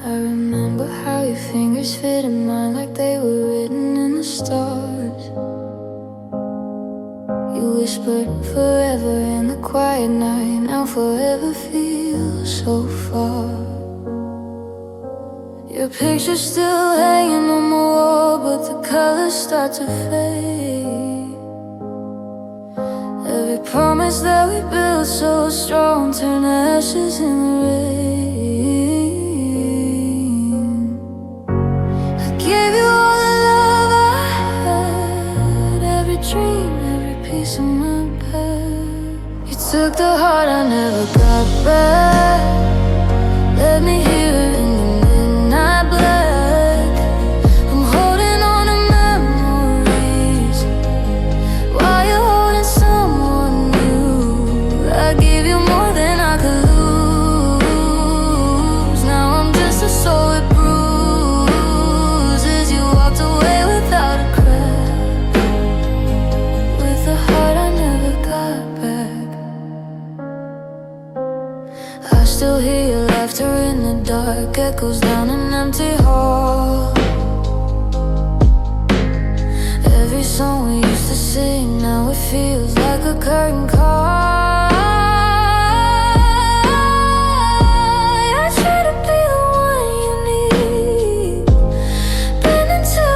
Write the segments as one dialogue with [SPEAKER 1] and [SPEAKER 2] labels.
[SPEAKER 1] I remember how your fingers fit in mine like they were written in the stars. You whispered forever in the quiet night. Now forever feels so far. Your picture's still hanging on the wall, but the colors start to fade. Every promise that we built so strong turn to ashes in the rain. I gave you all the love I had, every dream, every piece of my bed. You took the heart I never got back. Let me hear it in the midnight black. I'm holding on to memories while you're holding someone new. I gave you more than I could lose. Now I'm just a soul with bruises. You walked away without a crack, with a heart I never got back. I still hear your laughter in the dark, echoes down an empty hall. Every song we used to sing, now it feels like a curtain call. I try to be the one you need, bending till I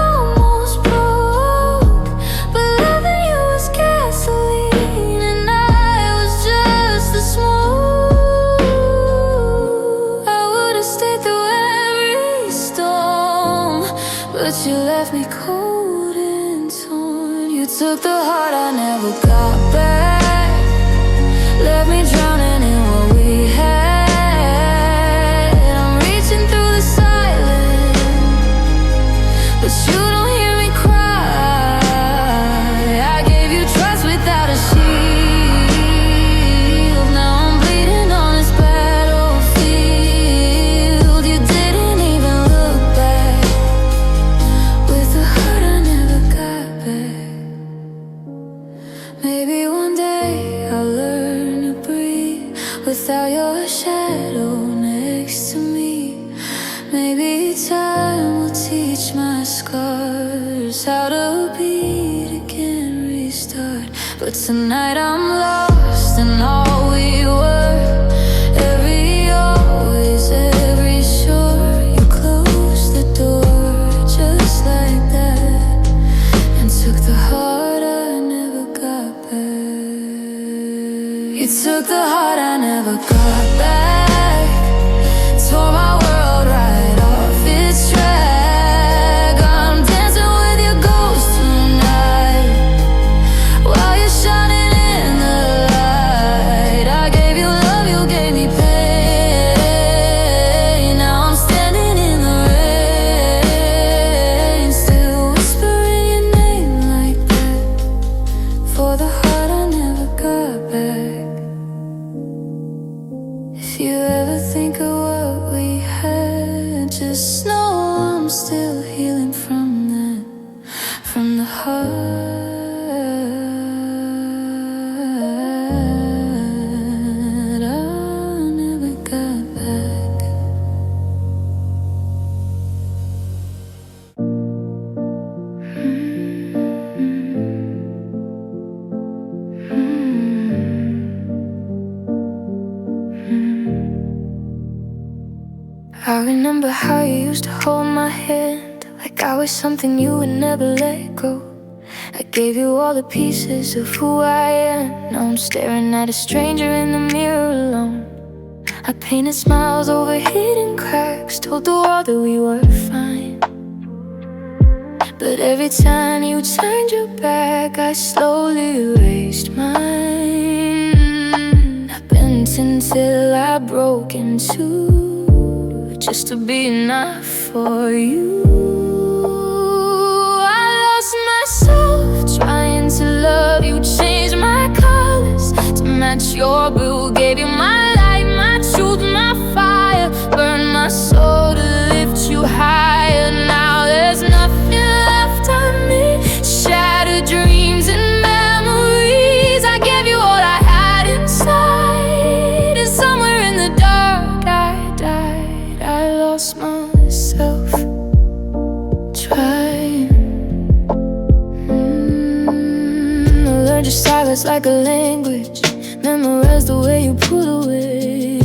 [SPEAKER 1] almost broke, but loving you was gasoline and I was just the smoke. I would've stayed through every storm, but you left me cold and torn. You took the heart I never got back, left me drowning in what we had. I'm reaching through the silence, but you don't hear me cry. I gave you trust without a shield. Now I'm bleeding on this battlefield. You didn't even look back, with a heart I never got back. Maybe one day I'll learn to breathe without your shadow next to me. Maybe time will teach my scars how to beat again, restart. But tonight I'm lost in all we were. Every always, every sure. You closed the door just like that, and took the heart I never got back. You took the heart I never got back, tore my world right off its track. I'm dancing with your ghost tonight while you're shining in the light. I gave you love, you gave me pain. Now I'm standing in the rain, still whispering your name like that, for the heart I never got back. If you ever think of what we had, just know I'm still healing from that, from the heart I never got back. I remember how you used to hold my hand like I was something you would never let go. I gave you all the pieces of who I am. Now I'm staring at a stranger in the mirror alone. I painted smiles over hidden cracks, told the world that we were fine. But every time you turned your back, I slowly erased mine. I bent until I broke in two, just to be enough for you. I lost myself trying to love you, changed my colors to match your blue. Gave you my light, my truth, my fire, burned my soul to lift you higher. Now there's nothing left of me, shattered dreams and memories. I gave you all I had inside, and somewhere in the dark I died. I lost lost myself trying. I learned your silence like a language, memorized the way you pull away.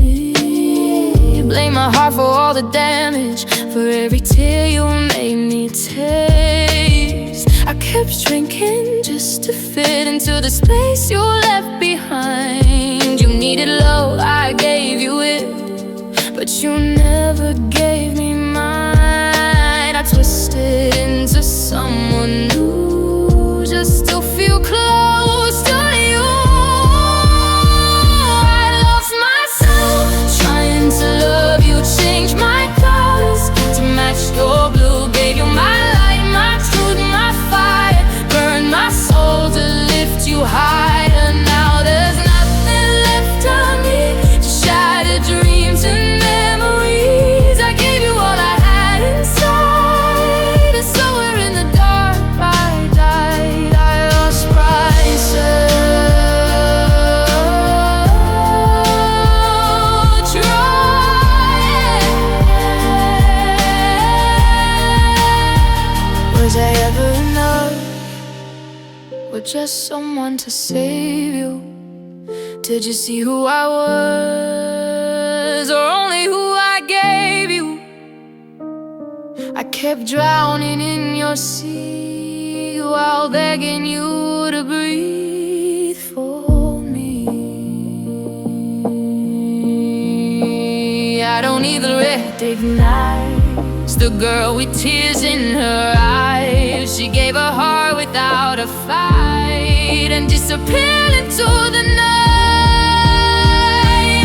[SPEAKER 1] You blame my heart for all the damage, for every tear you made me taste. I kept drinking just to fit into the space you left behind. You needed love, I gave you it, but you never gave me mine. I twisted into someone new just to feel close to you. I lost myself trying to love you, changed my colors to match your blue. Gave you my light, my truth, my fire, burned my soul to lift you higher. Now there's nothing left of me, just shattered dreams and memories. I gave you all I had inside, and somewhere in the dark I died. I lost myself trying. Was I ever enough, or just someone to save you? Did you see who I was, or only who I gave you? I kept drowning in your sea while begging you to breathe for me. I don't even recognize the girl with tears in her eyes. She gave her heart without a fight and disappeared into the night.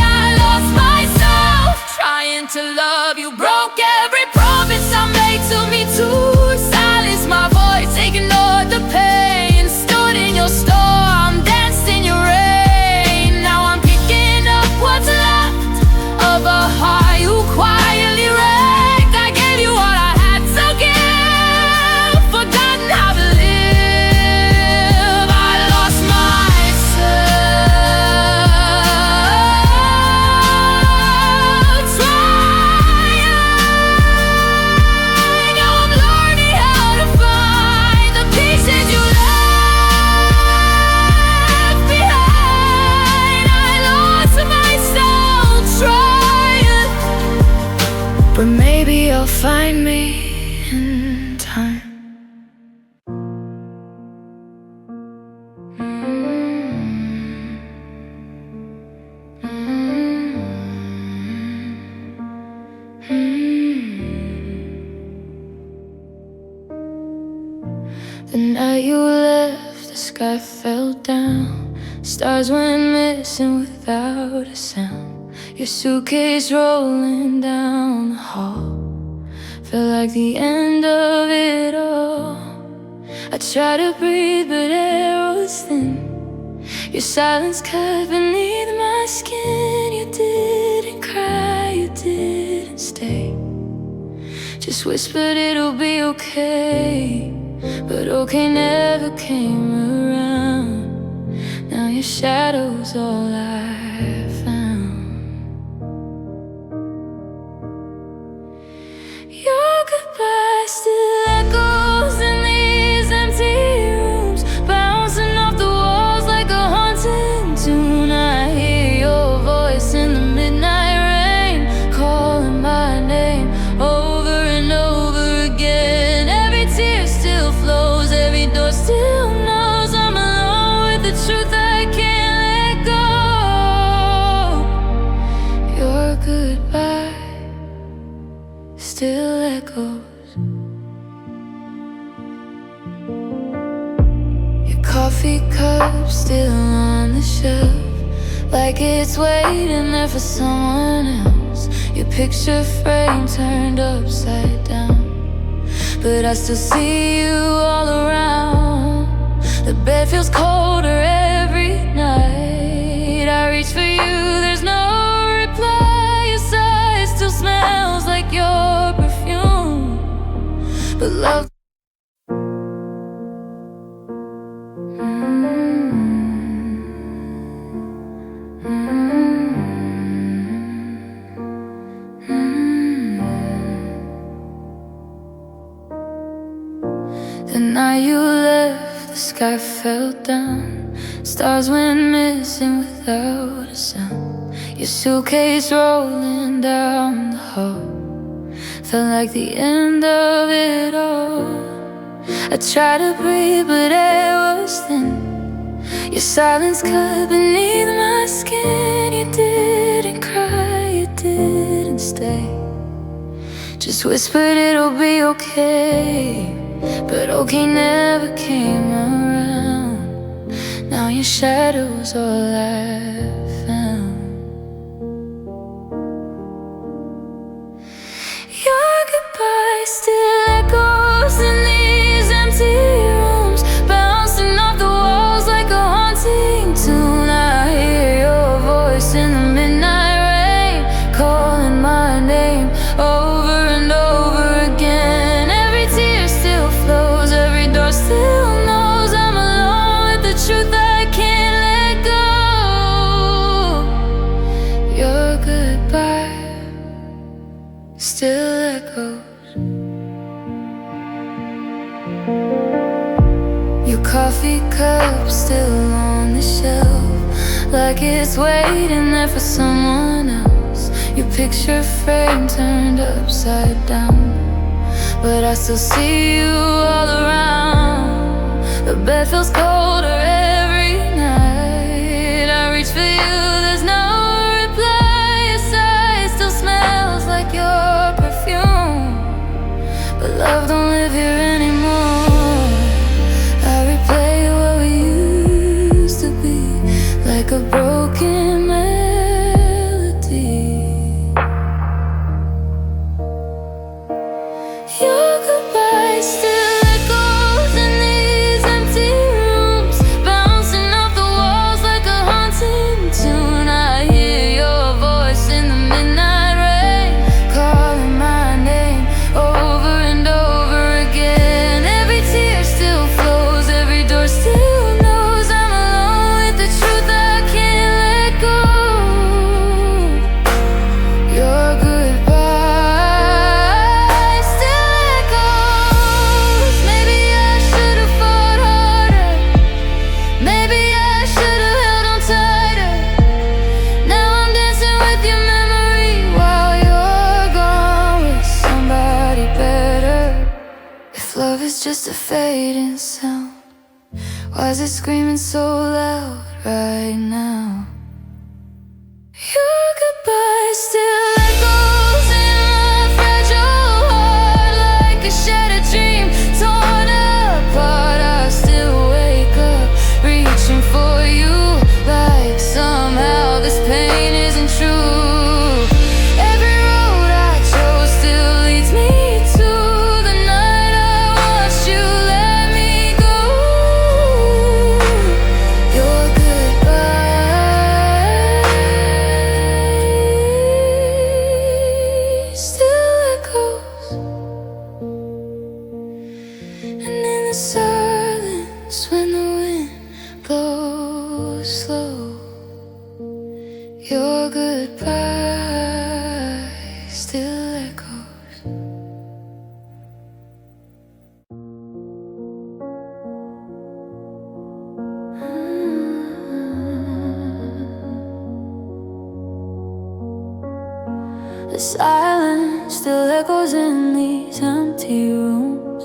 [SPEAKER 1] I lost myself trying to love you, broke every promise I made to me to silence my voice, ignored the pain, stood in your storm, danced in your rain. Now I'm picking up what's left of a heart you quietly wrecked. I gave you all I had to give, forgotten how to live. I lost myself trying. Now I'm learning how to find the pieces you left behind. I lost myself trying, but maybe you'll find me in time. The night you left, the sky fell down. Stars went missing without a sound. Your suitcase rolling down the hall felt like the end of it all. I tried to breathe, but air was thin. Your silence cut beneath my skin. You didn't cry, you didn't stay, just whispered it'll be okay. But okay never came around. Now your shadow's all I found. Your goodbye still echoes in these empty rooms, bouncing off the walls like a haunting tune. I hear your voice in the midnight rain, calling my name over and over again. Every tear still flows, every door still knows I'm alone with the truth I can't let go. Your goodbye still echoes. Your coffee cup still on the shelf, like it's waiting there for someone else. Your picture frame turned upside down, but I still see you all around. The bed feels colder every night. I reach for you, there's no reply. Your sigh still smells like your perfume, but love. night you left, the sky fell down. Stars went missing without a sound. Your suitcase rolling down the hall felt like the end of it all. I tried to breathe, but air was thin. Your silence cut beneath my skin. You didn't cry, you didn't stay. Just whispered it'll be okay, but okay never came around. Now your shadow's all I found. Your goodbye still echoes in these empty rooms, bouncing off the walls like a haunting tune. I hear your voice in the midnight rain, calling my name over and over again. Every tear still flows, every door still knows I'm alone with the truth I can't let go. Your goodbye still echoes. Your coffee cup still on the shelf, like it's waiting there for someone else. Your picture frame turned upside down, but I still see you all around. The bed feels colder every night. I reach for you, there's no reply. Your side still smells like your perfume, but love don't live here anymore. I replay what we used to be, like a broken melody. Your goodbye still echoes in these empty rooms, bouncing off the walls like a haunting tune. I hear your voice in the midnight rain, calling my name over and over again. Every tear still flows, every door still knows I'm alone with the truth I can't let go. Your goodbye still echoes. Maybe I should have fought harder, maybe I should have held on tighter. Now I'm dancing with your memory while you're gone with somebody better. If love is just a fading sound, why is it screaming so loud right now? Your goodbye still echoes in my fragile heart, like a shattered dream torn apart. I still wake up reaching for you, like somehow this pain isn't true. Every road I chose still leads me to the night I watched you let me go. Your goodbye still echoes, and in the silence when the wind blows slow, your goodbye still echoes. The silence still echoes in these empty rooms.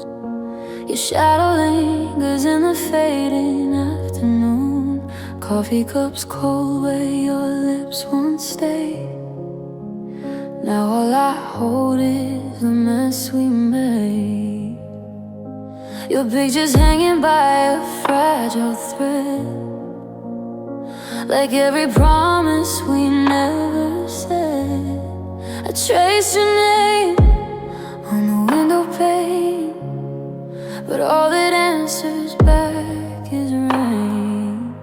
[SPEAKER 1] Your shadow lingers in the fading afternoon. Coffee cups cold where your lips once stayed. Now all I hold is the mess we made. Your picture's hanging by a fragile thread, like every promise we never said. I trace your name on the window pane, but all that answers back is rain.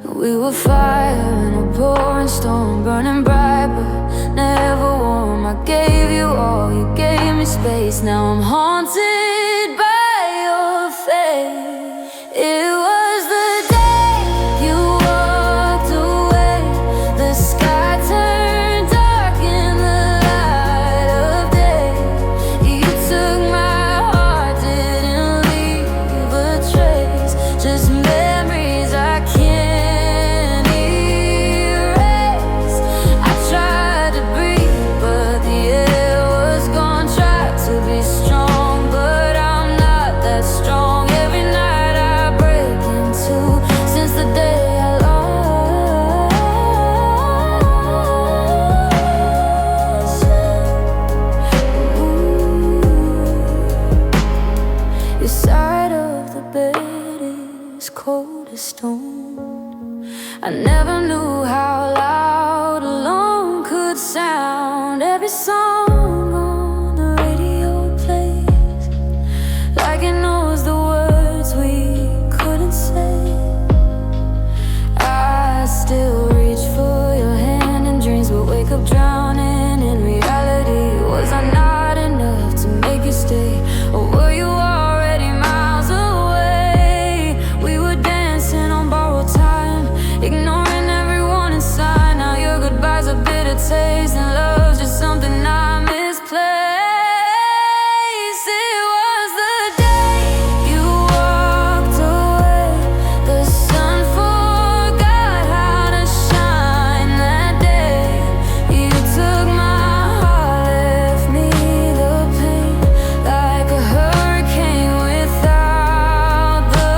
[SPEAKER 1] We were fire in a pouring storm, burning bright but never warm. I gave you all, you gave me space. Now I'm haunted by your face. It was the day you walked away. The sky turned dark in the light of day. You took my heart to I never knew how loud alone could sound. Every song on the radio plays like it knows the words we couldn't say. I still reach for your hand in dreams, but wake up drowning in reality. Was I not enough to make you stay, or were you already miles away? We were dancing on borrowed time, ignoring every warning sign. Now your goodbye's a bitter taste, and love's just something I misplaced. It was the day you walked away. The sun forgot how to shine that day. You took my heart, left me the pain, like a hurricane without the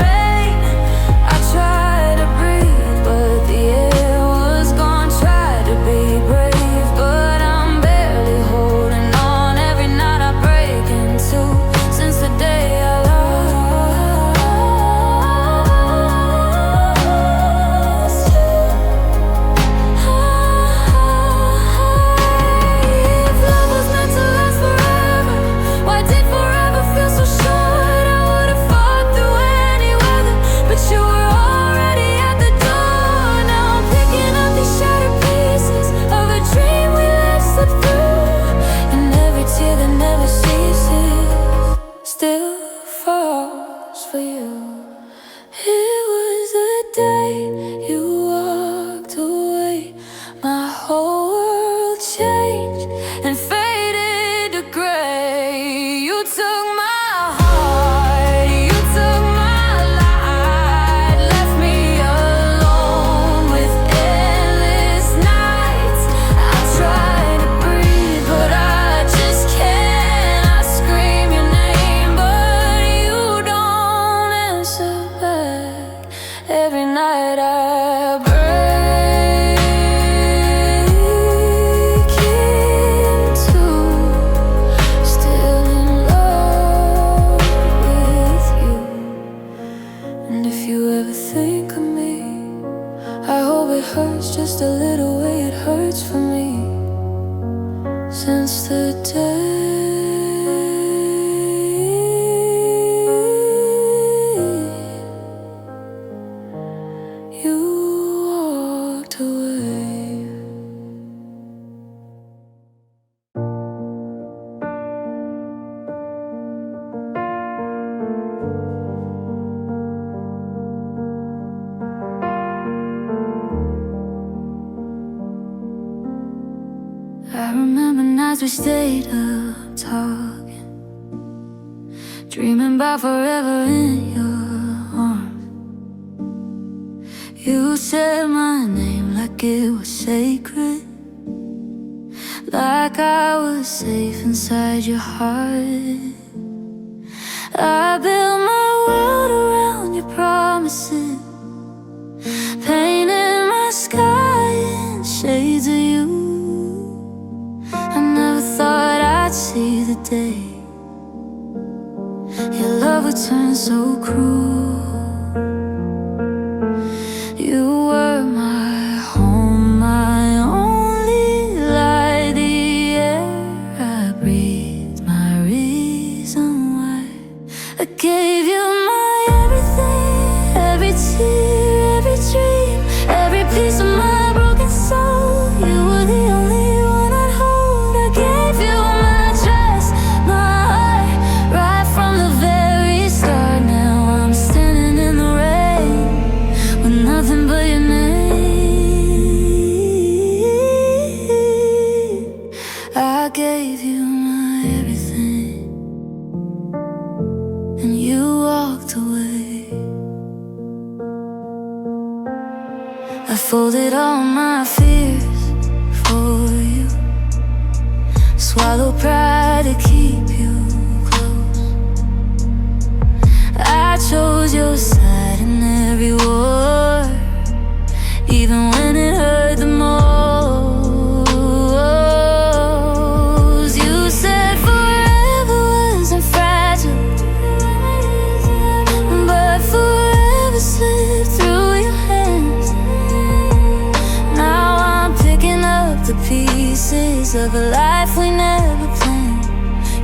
[SPEAKER 1] rain. I tried to breathe, but the air was gone. Tried to be brave, but I'm barely holding on. Every night I break into, since the day I lost you. If love was meant to last forever, why did forever feel so short? I would've fought through any weather, but you were already at the door. Now I'm picking up these shattered pieces of a dream we let slip through, and every tear that never ceases still falls for you. It was the day you walked away. My whole world changed and faded to gray. You took my heart, you took my light, left me alone with endless nights. I try to breathe, but I just can't. I scream your name, but you don't answer back. Every night I break into, still in love with you. And if you ever think of me, I hope it hurts just a little way it hurts for me. Since the day you walked away. I remember nights we stayed up talking, dreaming about forever in your arms. You said my name like it was sacred, like I was safe inside your heart. I built my world around your promises, painted my sky in shades of you. I never thought I'd see the day your love would turn so cruel. You were my home, my only light, the air I breathed, my reason why. I gave you my everything, every tear, every dream, every piece of my broken soul. You were the only one I'd hold. I gave you my trust, my heart, right from the very start. Now I'm standing in the rain with nothing but your name. I gave you my everything, and you walked away. I folded all my fears for you, swallow pride to keep you close. I chose your side in every war, even when it hurt the most. You said forever wasn't fragile, but forever slipped through your hands. life we never planned.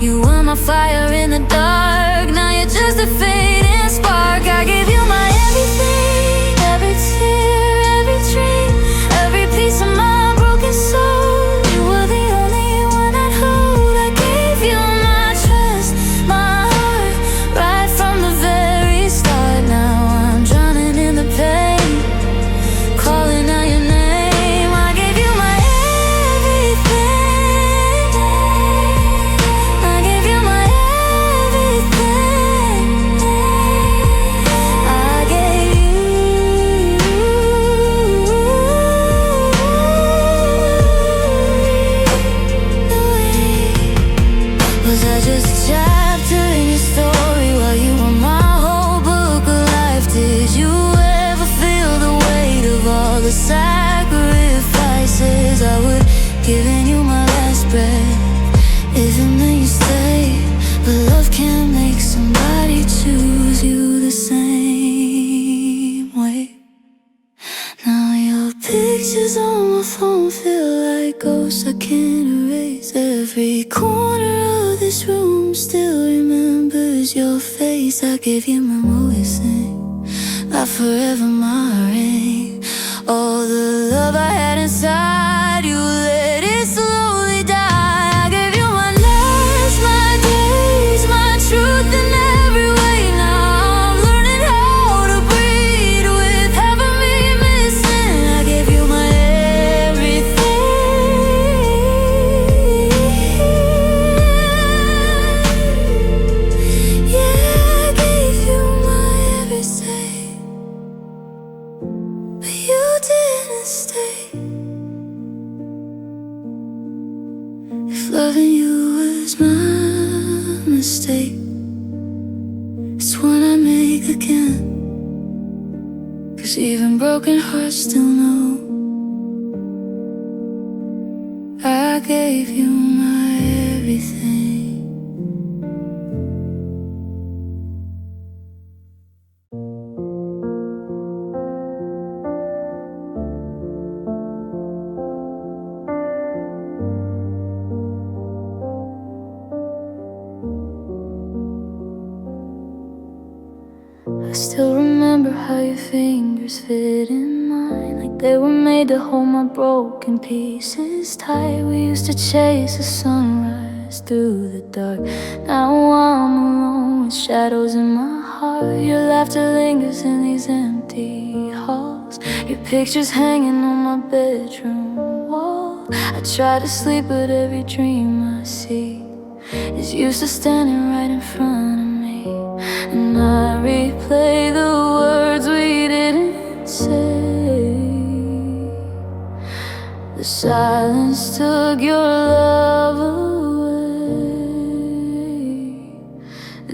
[SPEAKER 1] You were my fire in the dark, now you're just a fading spark. I gave you my everything, every tear, every dream, every piece of my broken soul. You were the only one I'd hold. I gave you my trust, my heart, right from the very start. Now I'm drowning in the pain, calling out your name. I gave you my everything. I gave you my everything. I gave you. Was I just a chapter in your story while you were my whole book of life? Did you ever feel the weight of all the sacrifices I would giving you my last breath? If it meant you stay, but love can't make somebody choose you the same way. Now your pictures on my phone feel like ghosts I can't erase. Every corner of this room still remembers your face. I gave you my motion, my forever, my ring. All the love I had inside, you let it slowly die. I gave you my nights, my days, my truth in every way. Now I'm learning how to breathe with half of me missing. I gave you my everything. Yeah, I gave you my everything, but you didn't stay. If loving you was my mistake, it's one I make again. 'Cause even broken hearts still know I gave you my everything. I still remember how your fingers fit in mine, like they were made to hold my broken pieces tight. We used to chase the sunrise through the dark. Now I'm alone with shadows in my heart. Your laughter lingers in these empty halls. Your picture's hanging on my bedroom wall. I try to sleep, but every dream I see is you still standing right in front of me. And I replay the words we didn't say. The silence took your love away.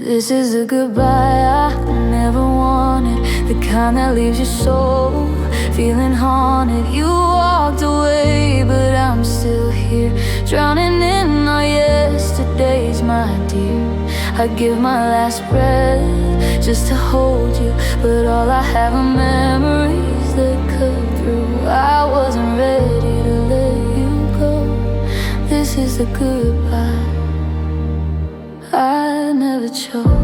[SPEAKER 1] This is the goodbye I never wanted, the kind that leaves your soul feeling haunted. You walked away, but I'm still here, drowning in our yesterdays, my dear. I'd give my last breath just to hold you, but all I have are memories that cut through. I wasn't ready to let you go. This is the goodbye I never chose.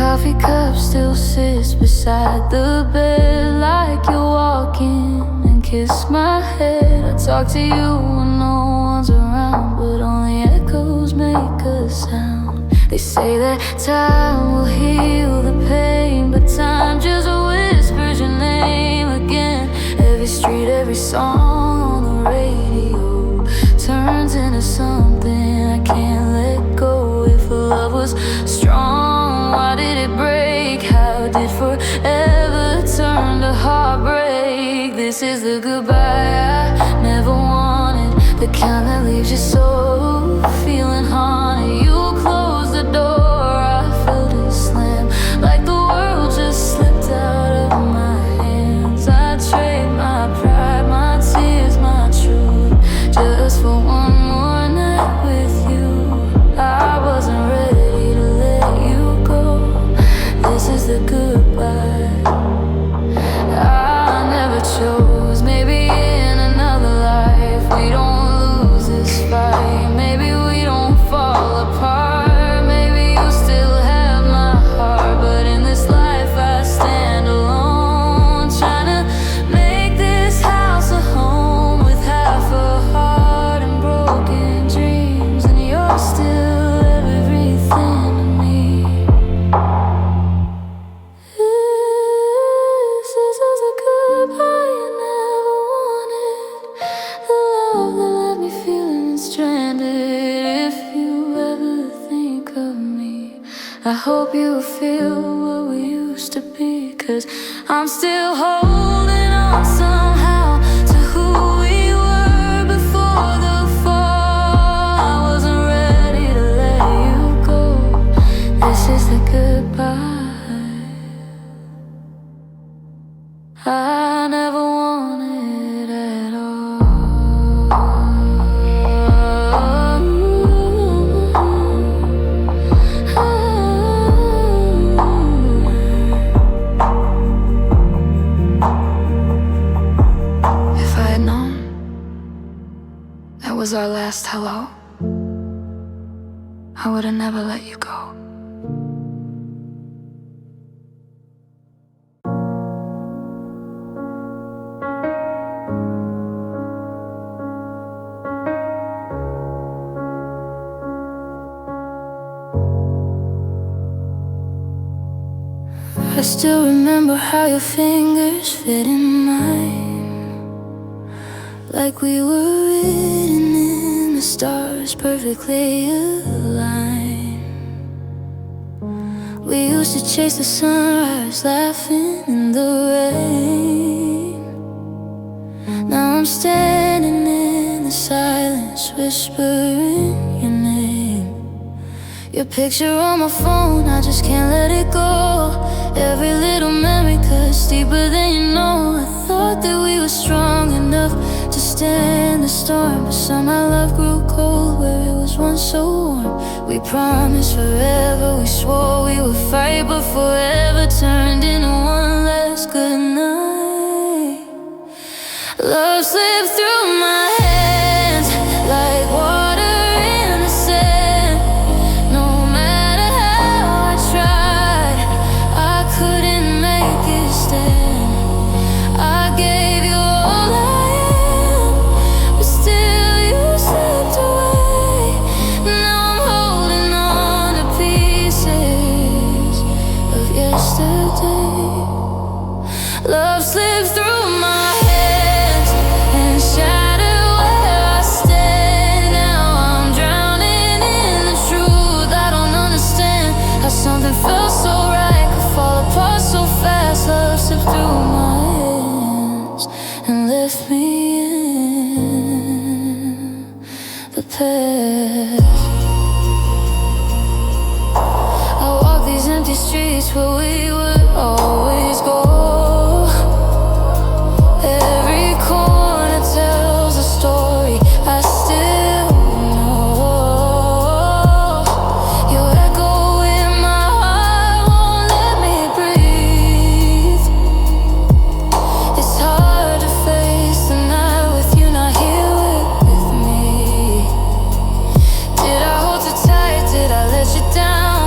[SPEAKER 1] Coffee cup still sits beside the bed, like you're walking and kiss my head. I talk to you when no one's around, but only echoes make a sound. They say that time will heal the pain, but time just whispers your name again. Every street, every song on the radio turns into something I can't let go. If love was strong, why did it break? How did forever turn to heartbreak? This is the goodbye I never wanted, the kind that leaves your soul feeling haunted. You closed the door, I felt it slam, like the world just slipped out of my hands. I trade my pride, my tears, my truth, just for one more night with you. I hope you feel what we used to be, 'cause I'm still holding on somehow to who we were before the fall. I wasn't ready to let you go. This is the goodbye I never wanted at all. If I had known that was our last hello, I would have never let you go. I still remember how your fingers fit in mine, like we were written in the stars, perfectly aligned. We used to chase the sunrise, laughing in the rain. Now I'm standing in the silence, whispering your name. Your picture on my phone, I just can't let it go. Every little memory cuts deeper than you know. I thought that we were strong enough to stand the storm, but somehow love grew cold where it was once so warm. We promised forever, we swore we would fight, but forever turned into one last good night. Love slipped through my hands like water in the sand. No matter how I tried, I couldn't make it stand. I gave you all I am, but still you slipped away. Now I'm holding on to pieces of yesterday. Love slipped through my hands and shattered where I stand. Now I'm drowning in the truth. I don't understand how something felt so right could fall apart so fast. Love slipped through my hands and left me in the past. I walk these empty streets where we would always go. Every corner tells a story I still know. Your echo in my heart won't let me breathe. It's hard to face the night with you not here with me. Did I hold too tight? Did I let you down?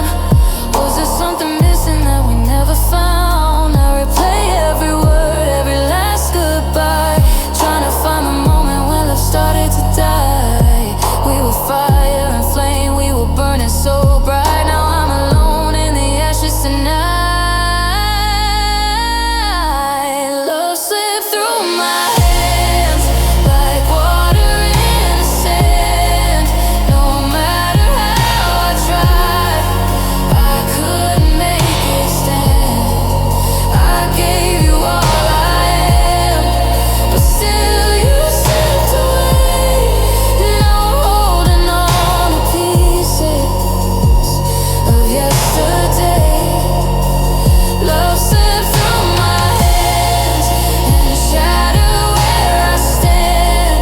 [SPEAKER 1] Was there something missing that we never found? I replay every word, every last goodbye, trying to find the moment when love started to die. We were fire and flame, we were burning so bright. Now I'm alone in the ashes tonight. Love slipped through my hands like water in the sand. No matter how I tried, I couldn't make it stand. I gave you all I am, but still you slipped away. Now I'm holding on to pieces of yesterday. Love slipped through my hands and shattered where I stand.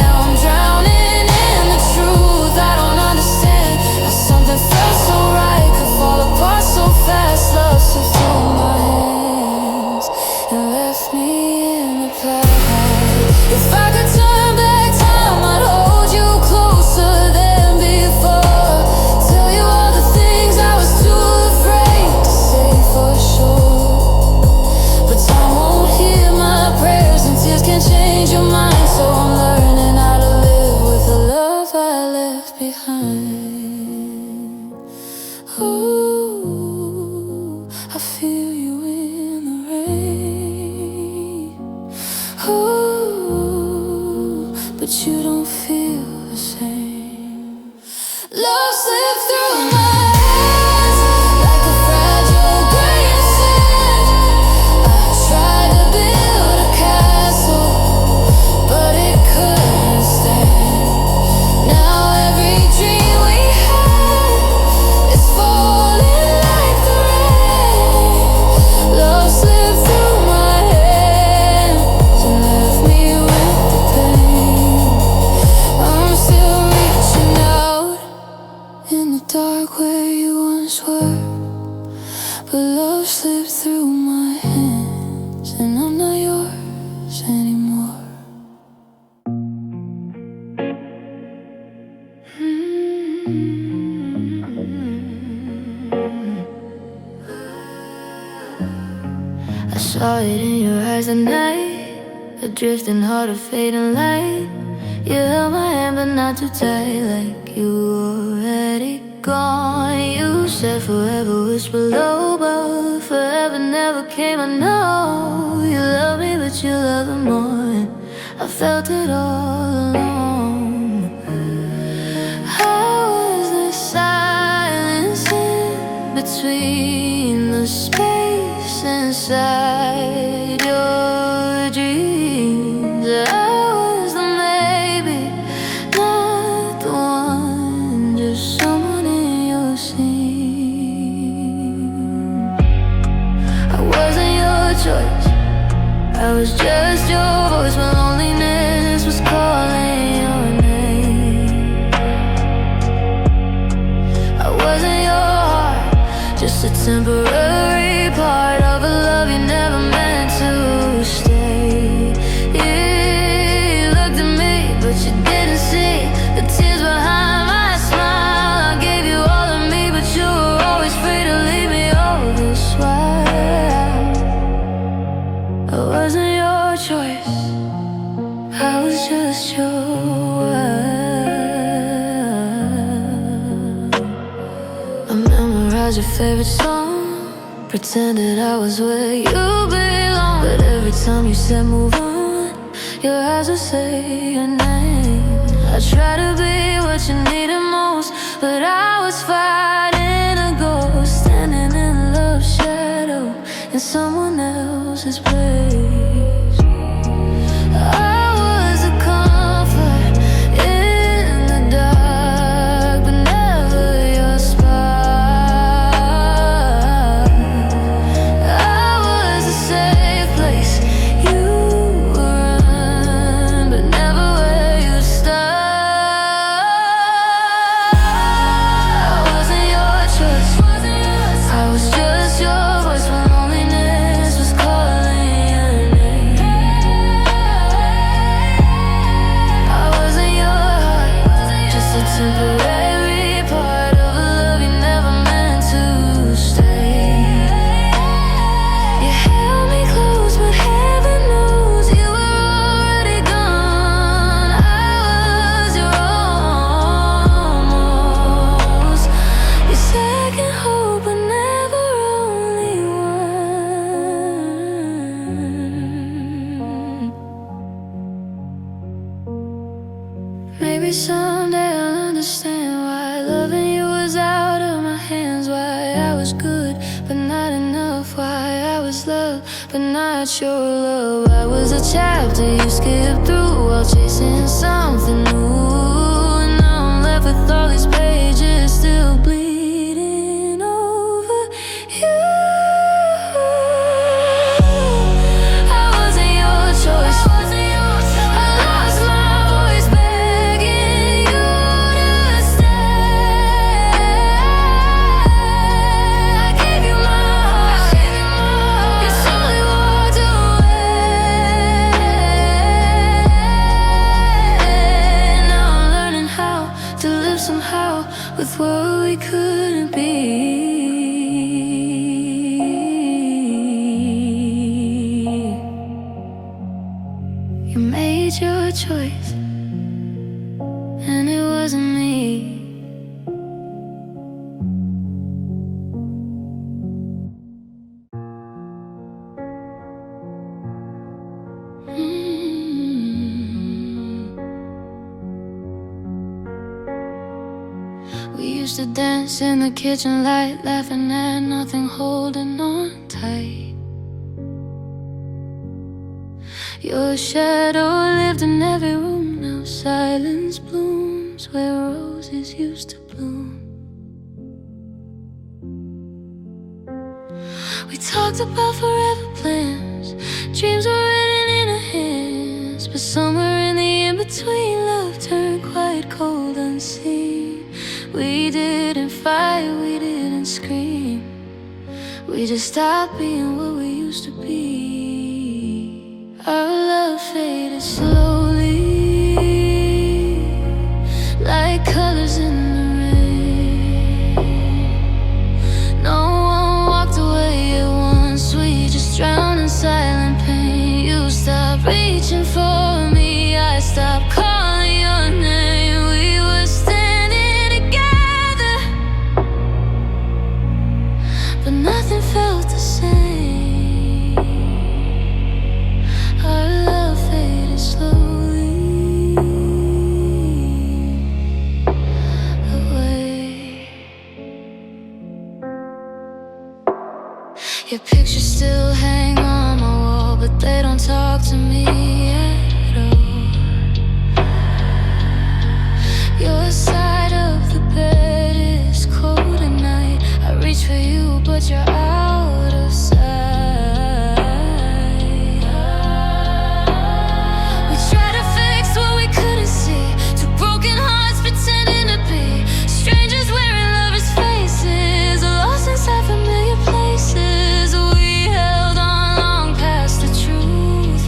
[SPEAKER 1] Now I'm drowning in the truth. I don't understand how something felt so right could fall apart so fast. Love slipped through my hands and left me in the past. If I could turn back time, I'd hold you closer than before. Tell you all the things I was too afraid to say for sure. But time won't hear my prayers and tears can change your mind. So I'm learning how to live with the love I left behind. Ooh, I feel you in the rain. Ooh, but you don't feel the same. Love slipped through my hands last word, but love slipped through my hands, and I'm not yours anymore. I saw it in your eyes at night, a drifting heart, a fading light. You held my hand but not too tight, like you were already gone. You said forever was below, but forever never came. I know you love me, but you love me more, and I felt it all along. How was the silence in between the space inside your dreams? I was the maybe, not the one, just someone in your scene. I wasn't your choice, I was just your voice when loneliness was calling your name. I wasn't your heart, just a temporary part of a love you never meant to stay. You looked at me, but you didn't see the tears behind my smile. I gave you all of me, but you were always free to leave me. Oh, this wild. I wasn't your choice, I was just your wild. I memorized your favorite song, pretended I was where you belong. But every time you said move on, your eyes would say your name. I tried to be what you needed most, but I was fighting a ghost, standing in love's shadow in someone else's place. I was a comfort in the dark, but never your spark. I was a safe place you would run, but never where you'd start. I wasn't your choice, I was just your voice when loneliness was calling your name. I wasn't your heart, just a temporary part of a love you never meant to stay. You held me close, but heaven knows you were already gone. I was your almost, your second hope, but never only one. Maybe someday I'll understand why loving you was out of my hands, why I was good but not enough, why I was loved but not your love. I was a chapter you skipped through while chasing something new, and now I'm left with all these pages still bleeding over you. I wasn't your choice, I lost my voice begging you to stay. I gave you my heart, you slowly walked away. Now I'm learning how to live somehow with what we couldn't be. You made your choice, and it wasn't me. We used to dance in the kitchen light, laughing at nothing, holding on tight. Your shadow lived in every room. Now silence blooms where roses used to bloom. We talked about forever plans, dreams were written in our hands, but somewhere in the in-between, love turned quite cold, unseen. We didn't fight, we didn't scream. We just stopped being what we used to be. Our love faded slowly, like colors in the rain. No one walked away at once, we just drowned in silent pain. You stopped reaching for me, I stopped calling your name. We were standing together, but nothing felt the same. Our love faded slowly away. Your pictures still hang on my wall, but they don't talk to me at all. Your side of the bed is cold at night. I reach for you, but you're out of sight. We try to fix what we couldn't see, two broken hearts pretending to be strangers wearing lovers' faces, lost inside familiar places. We held on long past the truth,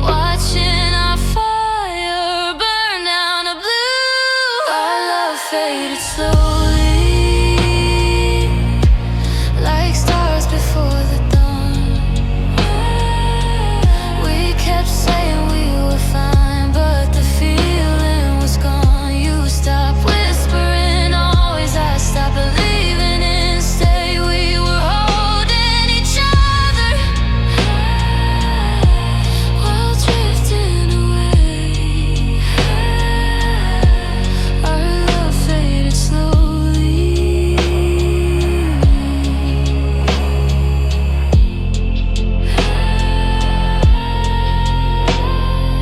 [SPEAKER 1] watching our fire burn down to blue. Our love faded slowly, like stars before the dawn. We kept saying we were fine, but the feeling was gone. You stopped whispering always, I stopped believing in stay. We were holding each other while drifting away. Our love faded slowly.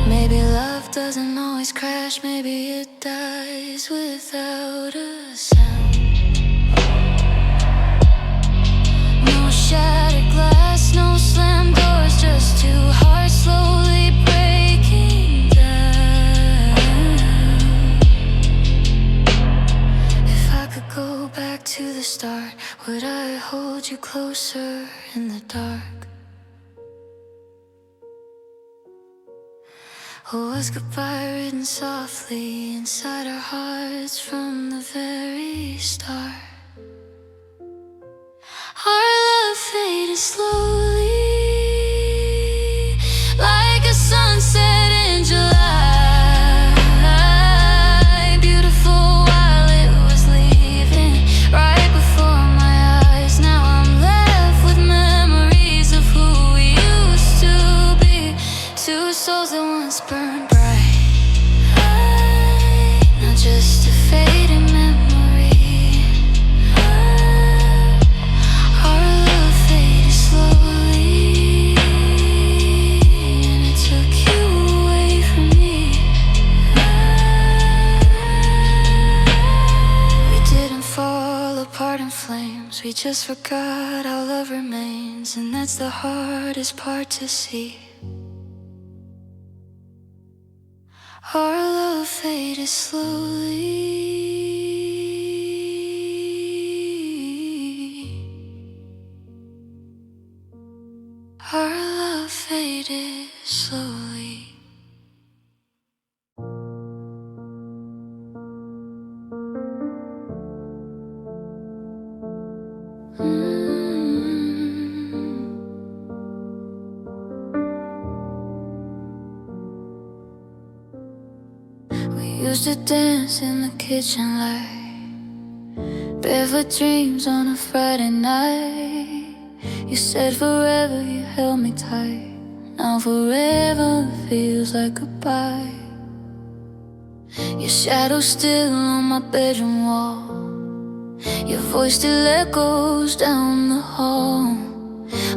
[SPEAKER 1] Maybe love doesn't always crash, maybe it dies without a sound. No shattered glass, no slam doors, just two hearts slowly breaking down. If I could go back to the start, would I hold you closer in the dark? Or was goodbye written softly inside our hearts from the very start? Our love faded slowly, like a sunset in July. Beautiful while it was leaving, right before my eyes. Now I'm left with memories of who we used to be, two souls that once burned bright, not just a fading memory. Our love faded slowly, and it took you away from me. We didn't fall apart in flames, we just forgot how love remains, and that's the hardest part to see. Our love faded slowly. Our love faded slowly. Used to dance in the kitchen light, barefoot dreams on a Friday night. You said forever, you held me tight. Now forever feels like goodbye. Your shadow still on my bedroom wall, your voice still echoes down the hall.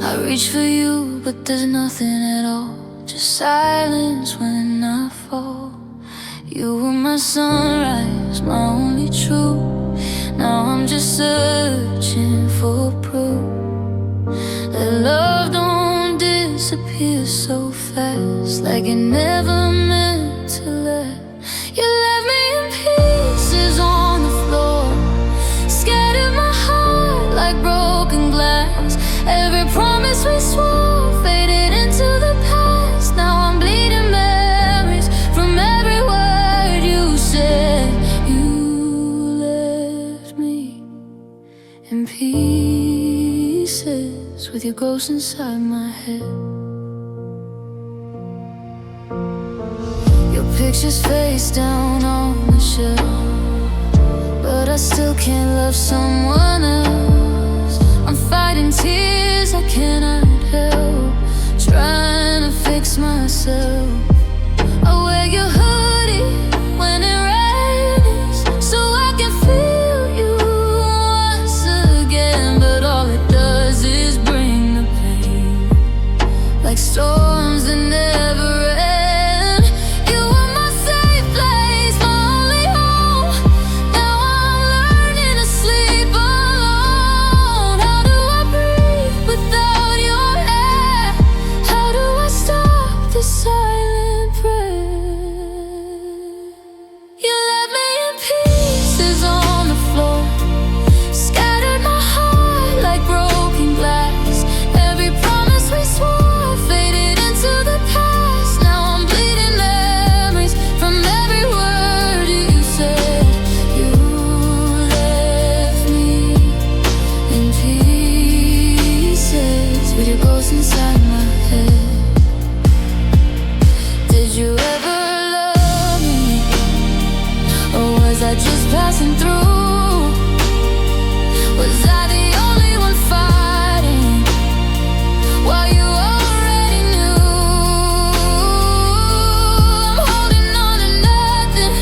[SPEAKER 1] I reach for you, but there's nothing at all, just silence when I fall. You were my sunrise, my only truth. Now I'm just searching for proof that love don't disappear so fast, like it never meant to last. You left me in pieces on the floor, scattered my heart like photos with your ghost inside my head. Your picture's face down on the shelf, but I still can't love someone else. I'm fighting tears I cannot help, trying to fix myself. I wear your hoodie when it rains, so I can feel you once again. But all it does is bring the pain, like storms that never end. You were my safe place, my only home. Now I'm learning to sleep alone. How do I breathe without your air? How do I stop this silent prayer? You left me in pieces on the floor, scattered my heart like broken glass. Every promise we swore faded into the past. Now I'm bleeding memories from every word you said. You left me in pieces with your ghost inside my head. Did you ever love me, or was I just passing through? Was I the only one fighting while you already knew? I'm holding on to nothing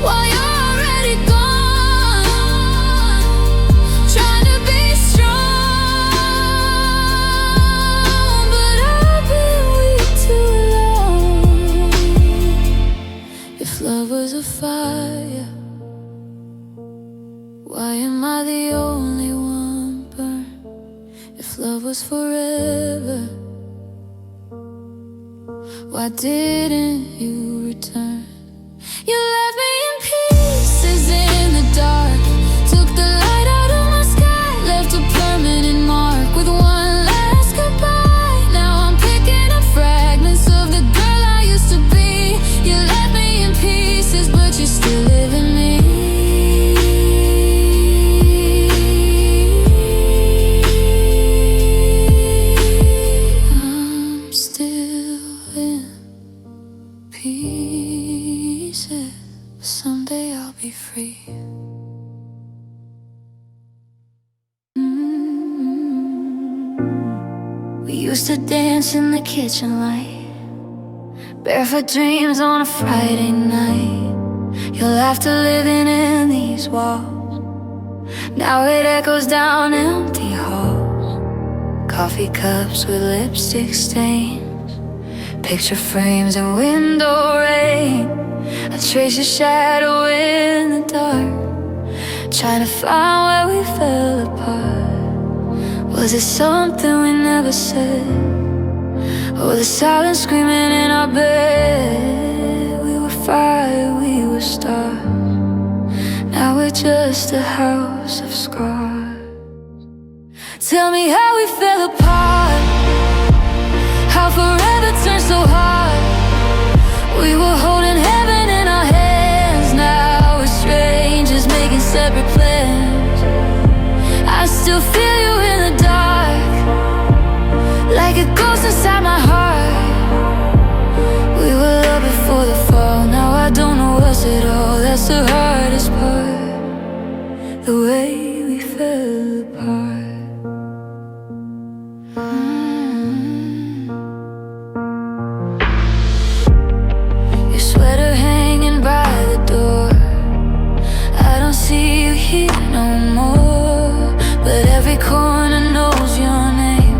[SPEAKER 1] while you're already gone, trying to be strong, but I've been weak too long. If love was a fire, why am I the only one burned? If love was forever, why didn't you return? You left me in pieces in the dark, took the light out of my sky, left a permanent mark with one last goodbye. Now I'm picking up fragments of the girl I used to be. You left me in pieces, but you still live in me. I'm still in pieces. Someday I'll be free. We used to dance in the kitchen light, barefoot dreams on a Friday night. Your laughter living in these walls, now it echoes down empty halls. Coffee cups with lipstick stains, picture frames and window rain. I trace your shadow in the dark, trying to find where we fell apart. Was it something we never said, or the silence screaming in our bed? We were fire, we were stars, now we're just a house of scars. Tell me how we fell apart, how forever turned so hard. We were holding heaven in our hands, now we're strangers making separate plans. I still feel you in the dark, like a ghost inside my heart. We were love before the fall, now I don't know what's it all. That's the hardest part, the way we fell apart. Your sweater hanging by the door, I don't see you here no more, but every corner knows your name,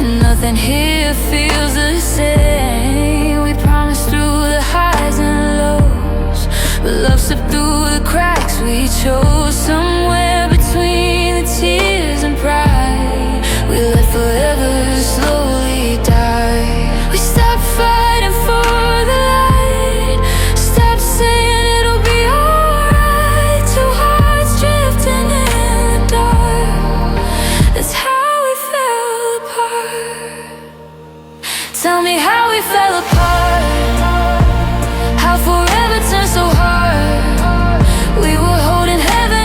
[SPEAKER 1] and nothing here feels the same. We promised through the highs and lows, but love slipped through the cracks. We chose somewhere between the tears and pride. We let forever slowly die. We stopped fighting for the light, stopped saying it'll be alright. Two hearts drifting in the dark, that's how we fell apart. Tell me how we fell apart, how forever turned so hard. We were holding heaven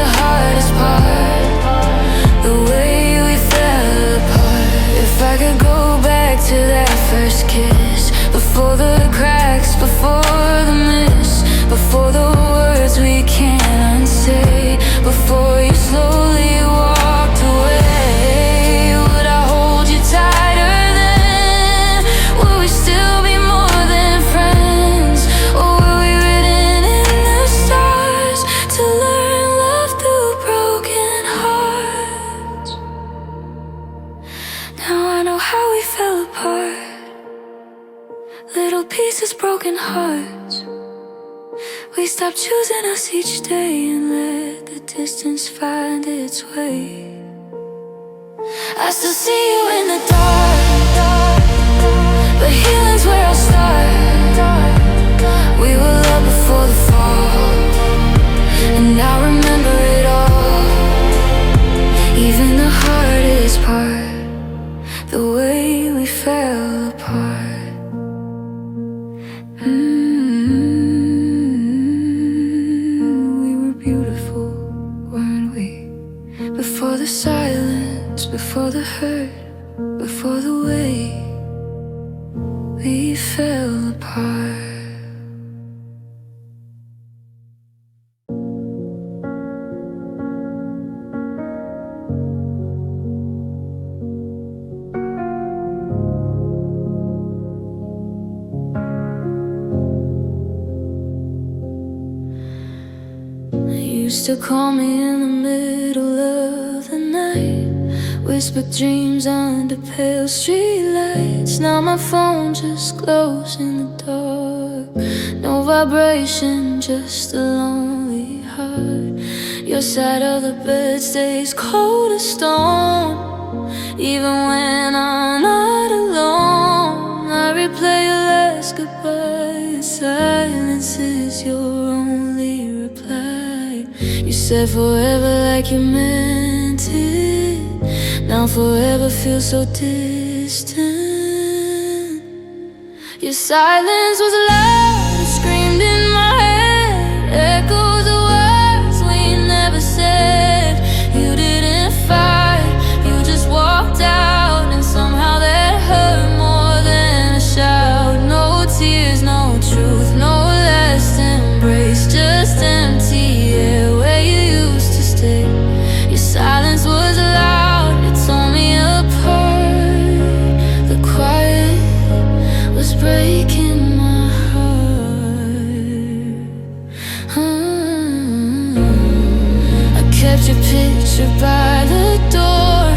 [SPEAKER 1] the hardest part, the way we fell apart. If I could go back to that first kiss, before the cracks, before the miss, before the words we can't unsay, before you slowly walked away, would I hold you tighter then? Would we still be more than friends? Or were we written in the stars to learn love through broken hearts? Now I know how we fell apart, little pieces, broken hearts. We stopped choosing us each day and let the distance find its way. I still see you in the dark, but healing's where I'll start. We were loved before the fall, and I remember it all, even the hardest part, the way we fell apart. We were beautiful, weren't we? Before the silence, before the hurt, before the way we fell apart. Used to call me in the middle of the night, whispered dreams under pale streetlights. Now my phone just glows in the dark, no vibration, just a lonely heart. Your side of the bed stays cold as stone, even when I'm not alone. I replay your last goodbye, silence is your only reply. You said forever like you meant it, now forever feels so distant. Your silence was loud, it screamed in my head, echoes of words we never said. You didn't fight, you just walked out, and somehow that hurt more than a shout. No tears, no truth, no last embrace, just empty air where you used to stay. Your silence was loud, it tore me apart. The quiet was breaking my heart. I kept your picture by the door,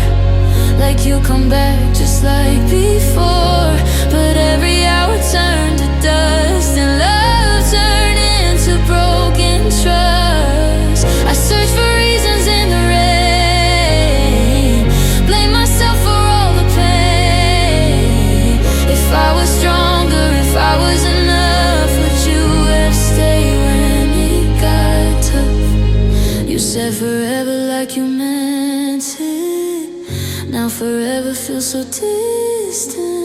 [SPEAKER 1] like you come back just like before. But every hour turned to dust, and love turned into broken trust. I searched for reasons in the rain, blame myself for all the pain. If I was stronger, if I was enough, would you have stayed when it got tough? You said forever like you meant it, now forever feels so distant.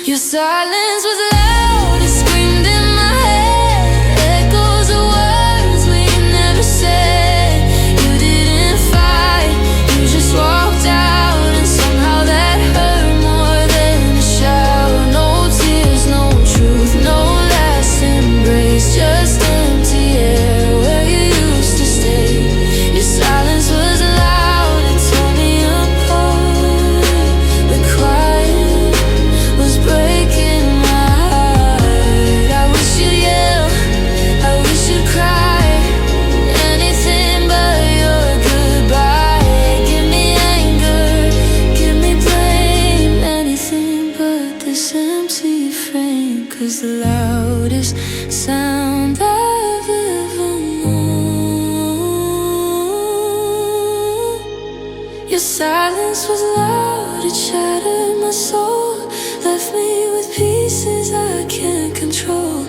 [SPEAKER 1] Your silence was loud, it screamed in my head, echoes of words we never said. You didn't fight, you just walked out, and somehow that hurt more than a shout. No tears, no truth, no last embrace, just empty air where you used to stay. Your silence was loud, it tore me apart. The quiet was breaking my heart. I wish you'd yell, I wish you'd cry, anything but your goodbye. Give me anger, give me blame, anything but this empty frame. 'Cause the loudest sound I've ever known, your silence was loud, it shattered my soul, left me with pieces I can't control.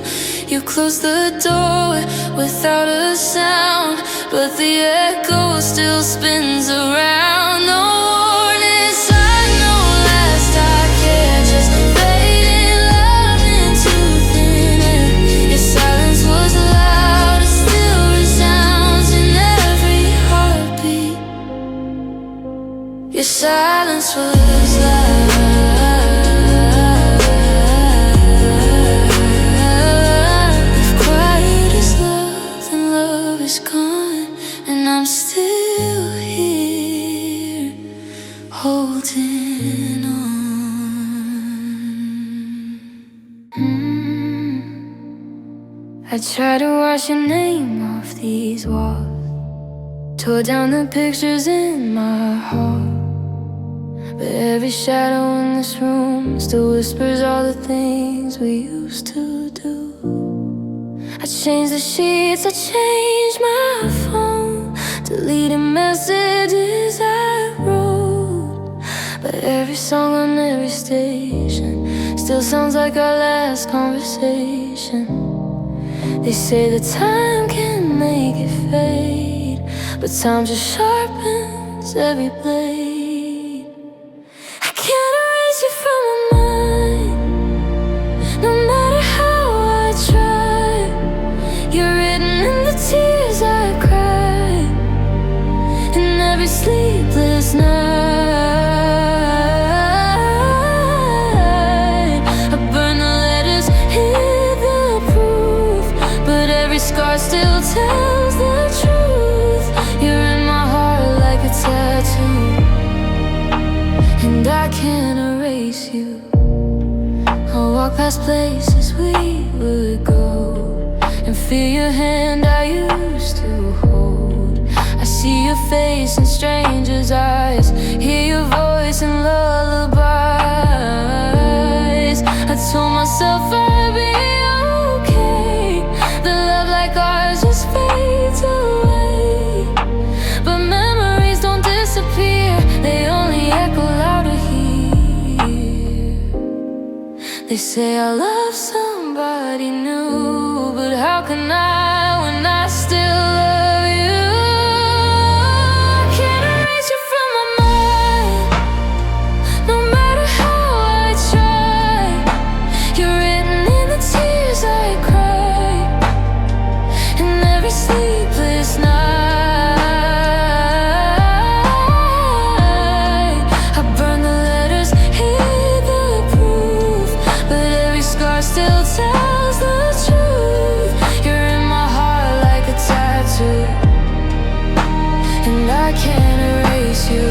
[SPEAKER 1] You closed the door without a sound, but the echo still spins around. No warning sign, no last I care, just fading love into thin air. Your silence was loud, it still resounds in every silence was loud. If quiet is love, then love is gone, and I'm still here holding on. I try to wash your name off these walls, tore down the pictures in my heart, but every shadow in this room still whispers all the things we used to do. I changed the sheets, I changed my phone, deleting messages I wrote, but every song on every station still sounds like our last conversation. They say that time can make it fade, but time just sharpens every blade. I can't erase you from my mind, no matter how I try. You're written in the tears I cry, in every sleepless night. I burn the letters, hid the proof, but every scar still tells the truth. You're in my heart like a tattoo, and I can't erase you. I walk past places we would go, and feel your hand I used to hold. I see your face in strangers' eyes, hear your voice in lullabies. I told myself I'd be okay, that love like ours just fades away, but memories don't disappear, they only echo louder here. They say I love somebody new, but how can I when I still love you? I can't erase you from my mind, no matter how I try. You're written in the tears I cry, in every sleepless night. I burn the letters, hid the proof, but every scar still tells the truth. You're in my heart like a tattoo, and I can't erase you.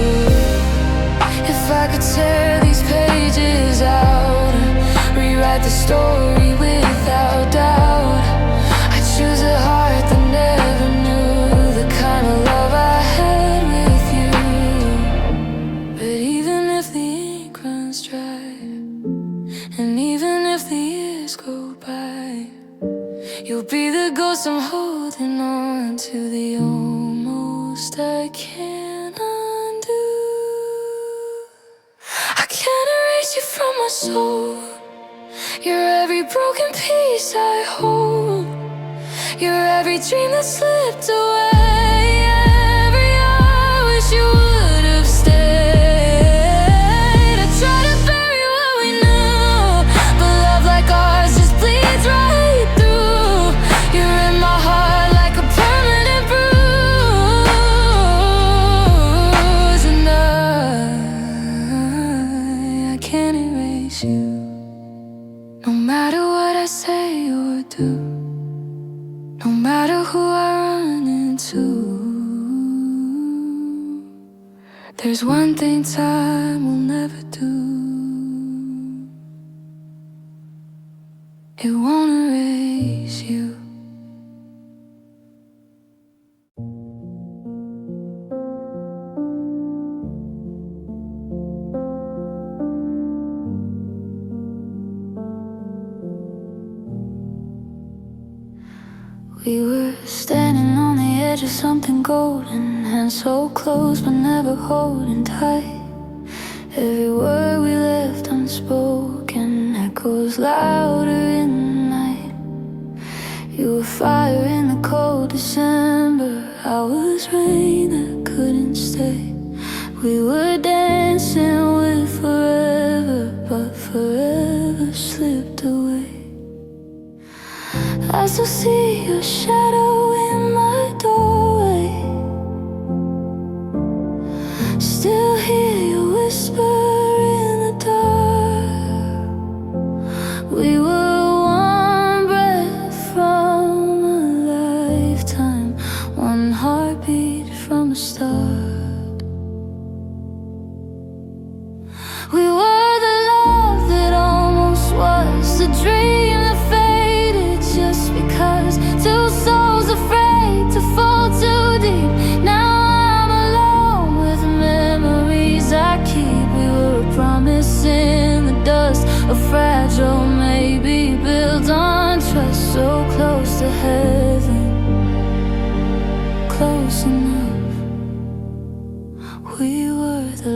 [SPEAKER 1] If I could tear these pages out, rewrite the story without doubt, I choose a heart that never knew the kind of love I had with you. But even if the ink runs dry, and even if the years go by, you'll be the ghost I'm holding on to, the almost I can't undo. I can't erase you from my soul, you're every broken piece I hold, you're every dream that slipped away, every hour I wish you would have stayed. I try to bury what we knew, but love like ours just bleeds right through. You're in my heart like a permanent bruise, and I can't erase you, no matter what I say or do, no matter who I run into. There's one thing time will never do, it won't erase you. We were standing on the edge of something golden, hands so close but never holding tight. Every word we left unspoken echoes louder in the night. You were fire in the cold December, I was rain that couldn't stay. We were dancing with forever, but forever slipped away. I still see your shadow in my doorway, still hear your whisper close enough. We were the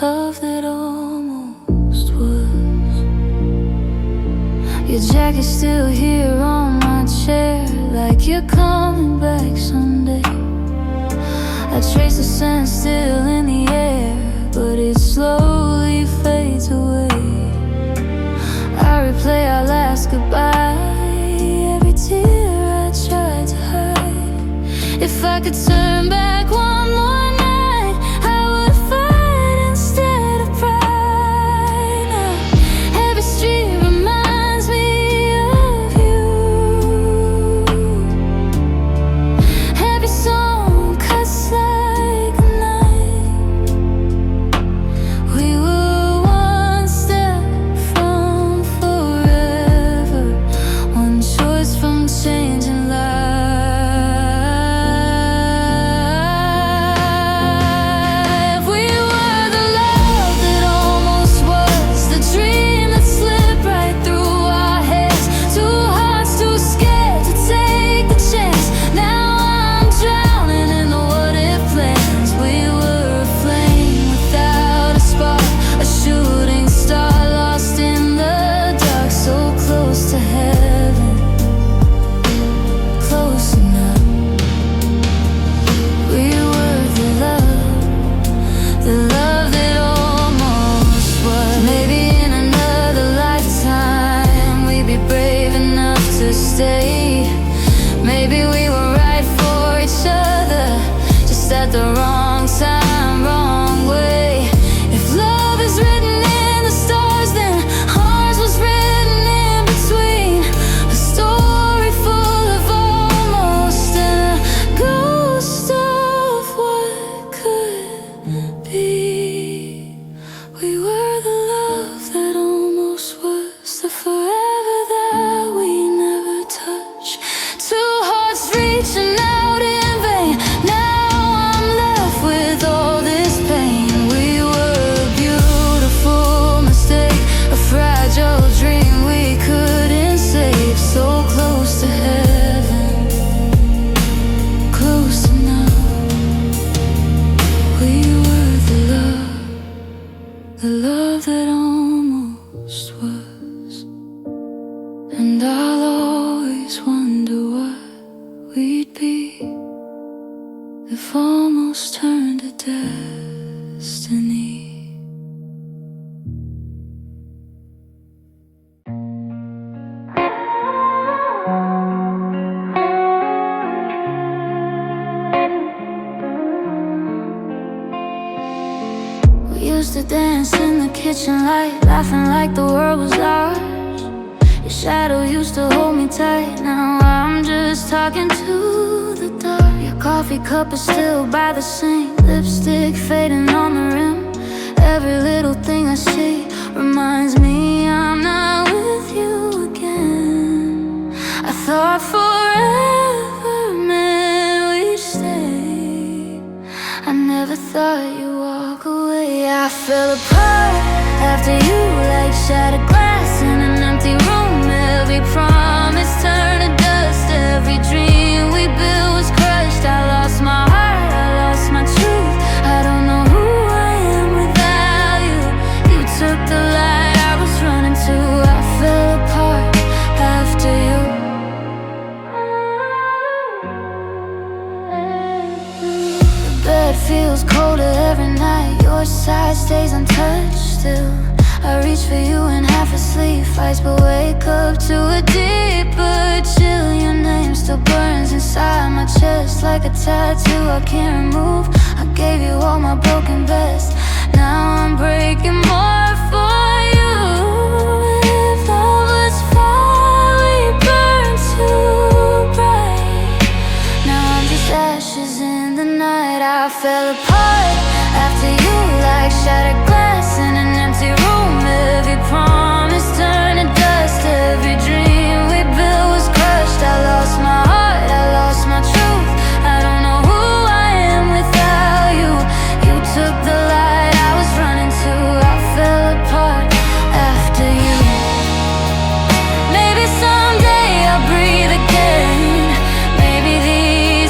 [SPEAKER 1] love that almost was. Your jacket's still here on my chair, like you're coming back someday. I trace the scent still in the air, but it slowly fades away. I replay our last goodbye, every tear I tried to hide. If I could turn back one more night, I would fight instead of pride. Now every street reminds me of you. Every song cuts like a knife. We were one step from forever, one choice from changing life. We were the love that almost was, the dream that slipped right through our heads. Two hearts too scared to take the chance. Now I'm drowning in the what-if plans. We were a flame without a spark, a shooting star lost in the dark. So close to heaven, close enough. We were the love that almost was. Maybe in another lifetime we'd be brave enough to stay. Maybe we were right for each other, just at the wrong time, wrong way. If love is written in the stars, then ours was written in between. A story full of almost and a ghost of what could be. We were the love that almost was, the forever that we never touched. Two hearts reaching out in vain. Now I'm left with all this pain. We were a beautiful mistake, a fragile dream we couldn't save. So close to heaven, close enough. We were the love that almost was. And I'll always wonder what we'd be if almost turned to destiny. We used to dance in the kitchen light, laughing like the world was ours. Your shadow used to hold me tight, now I'm just talking to the dark. Your coffee cup is still by the sink, lipstick fading on the rim. Every little thing I see reminds me I'm not with you again. I thought forever meant we'd stay. I never thought you'd walk away. I fell apart after you, like shattered glass in an empty room. Every promise turned to dust, every dream we built was crushed. I lost my heart, I lost my truth. I don't know who I am without you. You took the light I was running to. I fell apart after you. The bed feels colder every night, your side stays untouched still. I reach for you in half asleep, fights but wake up to a deeper chill. Your name still burns inside my chest like a tattoo I can't remove. I gave you all my broken best, now I'm breaking more for you. If love was fire, we burned too bright. Now I'm just ashes in the night. I fell apart after you, like shattered glass in an empty room. Every promise turned to dust, every dream we built was crushed. I lost my heart, I lost my truth. I don't know who I am without you. You took the light I was running to. I fell apart after you. Maybe someday I'll breathe again. Maybe the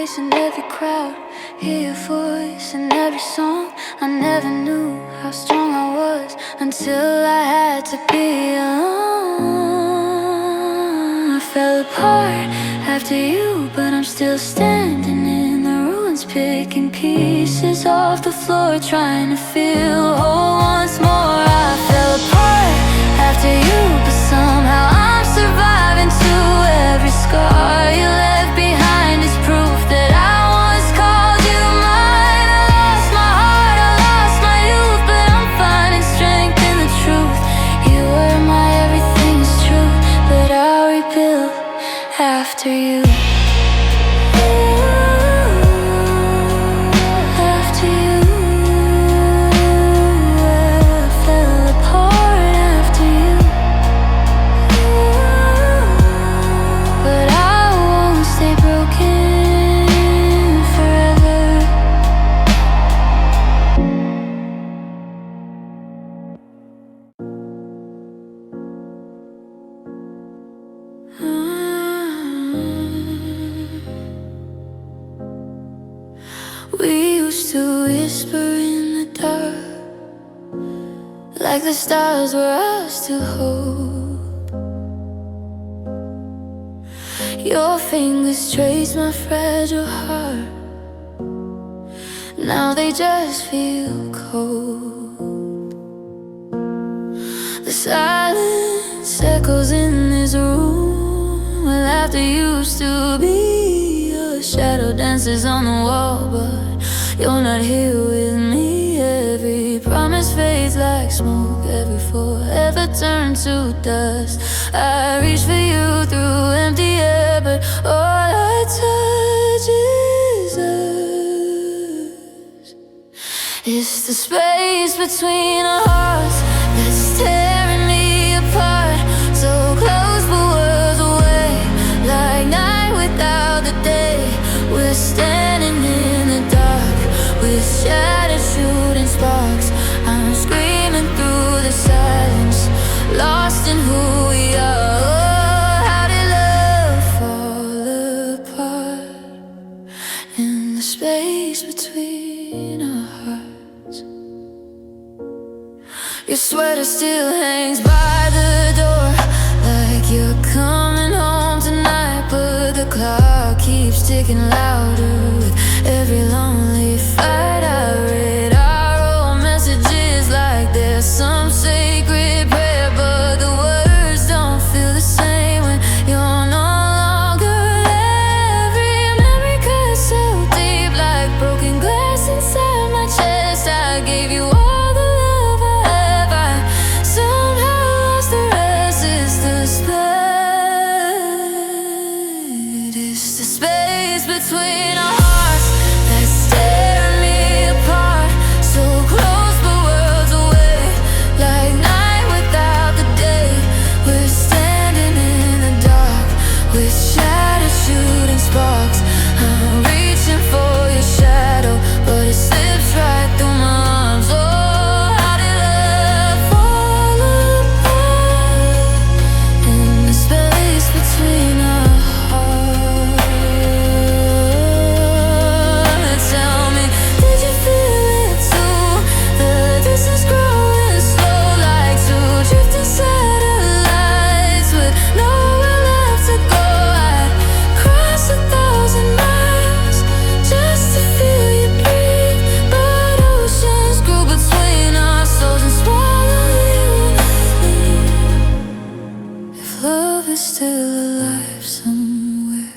[SPEAKER 1] face in every crowd, hear your voice in every song. I never knew how strong I was until I had to be alone. I fell apart after you, but I'm still standing in the ruins, picking pieces off the floor, trying to feel whole once more. I fell apart after you, but somehow I'm surviving to every scar you left behind is proof that I once called you mine. I lost my heart, I lost my youth, but I'm finding strength in the truth. You were my everything is true, but I'll rebuild after you. After you, I fell apart after you, but I won't stay broken forever. We used to whisper in the dark, like the stars were ours to hold. Your fingers trace my fragile heart, now they just feel cold. The silence echoes in this room, where laughter used to be. Your shadow dances on the wall, but you're not here with me. Every promise fades like smoke, every forever turns to dust. I reach for you through empty air, but all I touch is us. It's the space between our hearts that's tearing me apart. So close but worlds away, like night without the day. We're standing in the dark with shattered shooting sparks. I'm screaming through the silence, lost in who we are. Oh, how did love fall apart in the space between our hearts? Your sweater still hangs by the door, like you're coming home tonight. But the clock keeps ticking louder with every lonely fight. I read our old messages like there's some sacred prayer, but the words don't feel the same when you're no longer there. Every memory cuts so deep, like broken glass inside my chest. I gave you all the love I have, I somehow lost the rest. It's the split, it's the space between our hearts that's tearing me apart. So close but worlds away, like night without the day. We're standing in the dark with shattered shooting sparks. I'm reaching for your shadow, but it slips right through my arms. Oh, how did love fall apart in the space between our hearts? Tell me, did you feel it too? The distance growing slow, like two drifting satellites with nowhere left to go. I'd cross 1,000 miles just to feel you breathe, but oceans grew between our souls and swallowed you. If love is still alive somewhere,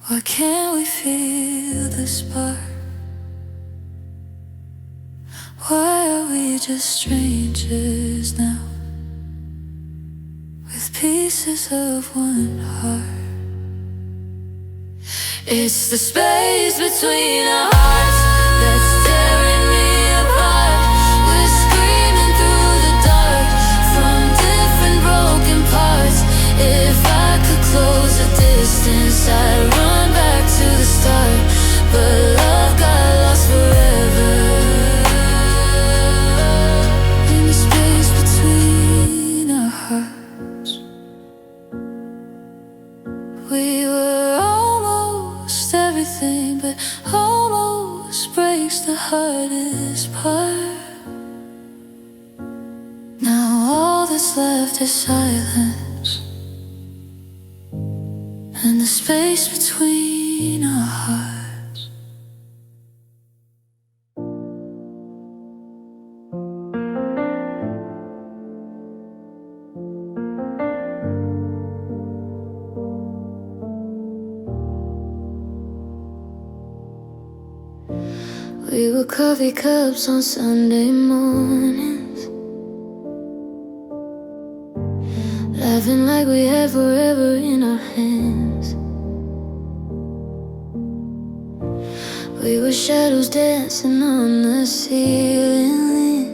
[SPEAKER 1] why can't we feel the spark? Why are we just strangers now, with pieces of one heart? It's the space between our hearts that's tearing me apart. We're screaming through the dark from different broken parts. If I could close the distance, I'd run back to the start, but love got lost forever in the space between our hearts. We were almost everything, but almost breaks the hardest part. Now all that's left is silence and the space between our hearts. We were coffee cups on Sunday mornings, laughing like we had forever in our hands. We were shadows dancing on the ceiling,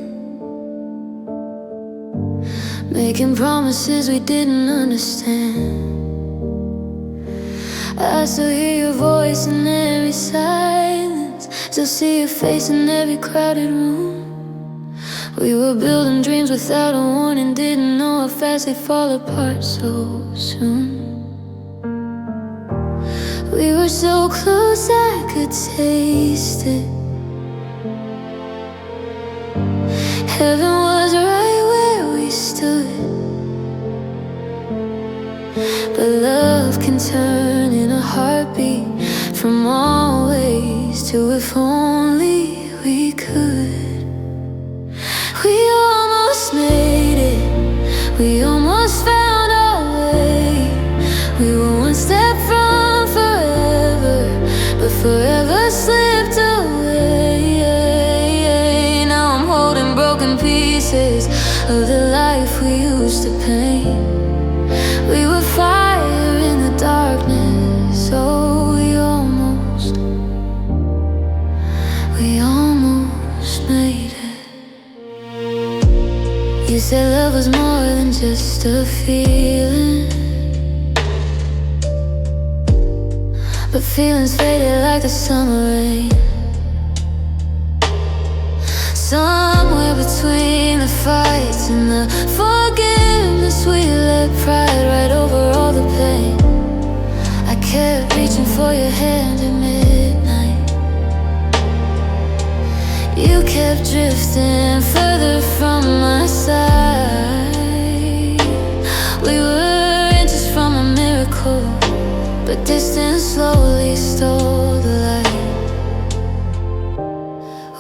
[SPEAKER 1] making promises we didn't understand. I still hear your voice in every silence, still see your face in every crowded room. We were building dreams without a warning, didn't know how fast they fall apart so soon. We were so close I could taste it. Heaven was right where we stood. But love can turn in a heartbeat, from always to if only we could. We almost made it, we almost found our way. We were one step from forever, but forever slipped away. Now I'm holding broken pieces of the life we used to paint. We were fire in the darkness, oh, we almost made it. You said love was more than just a feeling, but feelings faded like the summer rain. Somewhere between the fights and the forgiveness, we let pride right over all the pain. I kept reaching for your hand at midnight. You kept drifting further from my side. We were inches from a miracle, but distance slowly stole the light.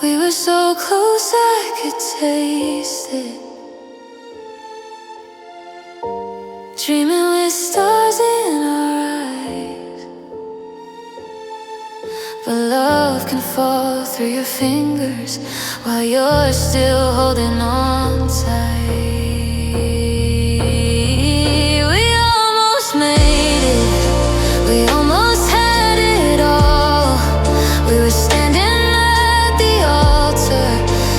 [SPEAKER 1] We were so close I could taste it, dreaming with stars in our eyes. But love can fall through your fingers while you're still holding on tight. We almost made it, we almost had it all. We were standing at the altar,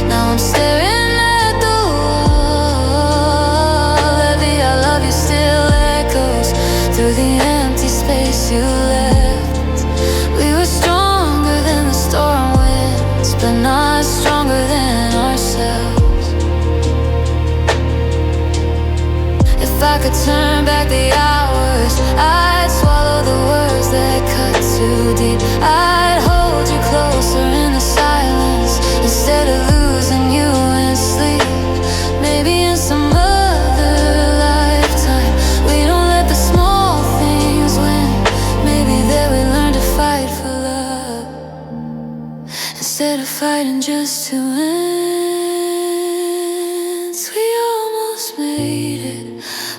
[SPEAKER 1] now I'm staring at the wall. Every I love you still echoes through the empty space you left. We were stronger than the storm winds, but not stronger than ourselves. If I could turn back the hours, I'd swallow the words that cut too deep. I'd hold you closer in the silence instead of losing you in sleep. Maybe in some other lifetime we don't let the small things win. Maybe that we learn to fight for love instead of fighting just to end. We almost made it,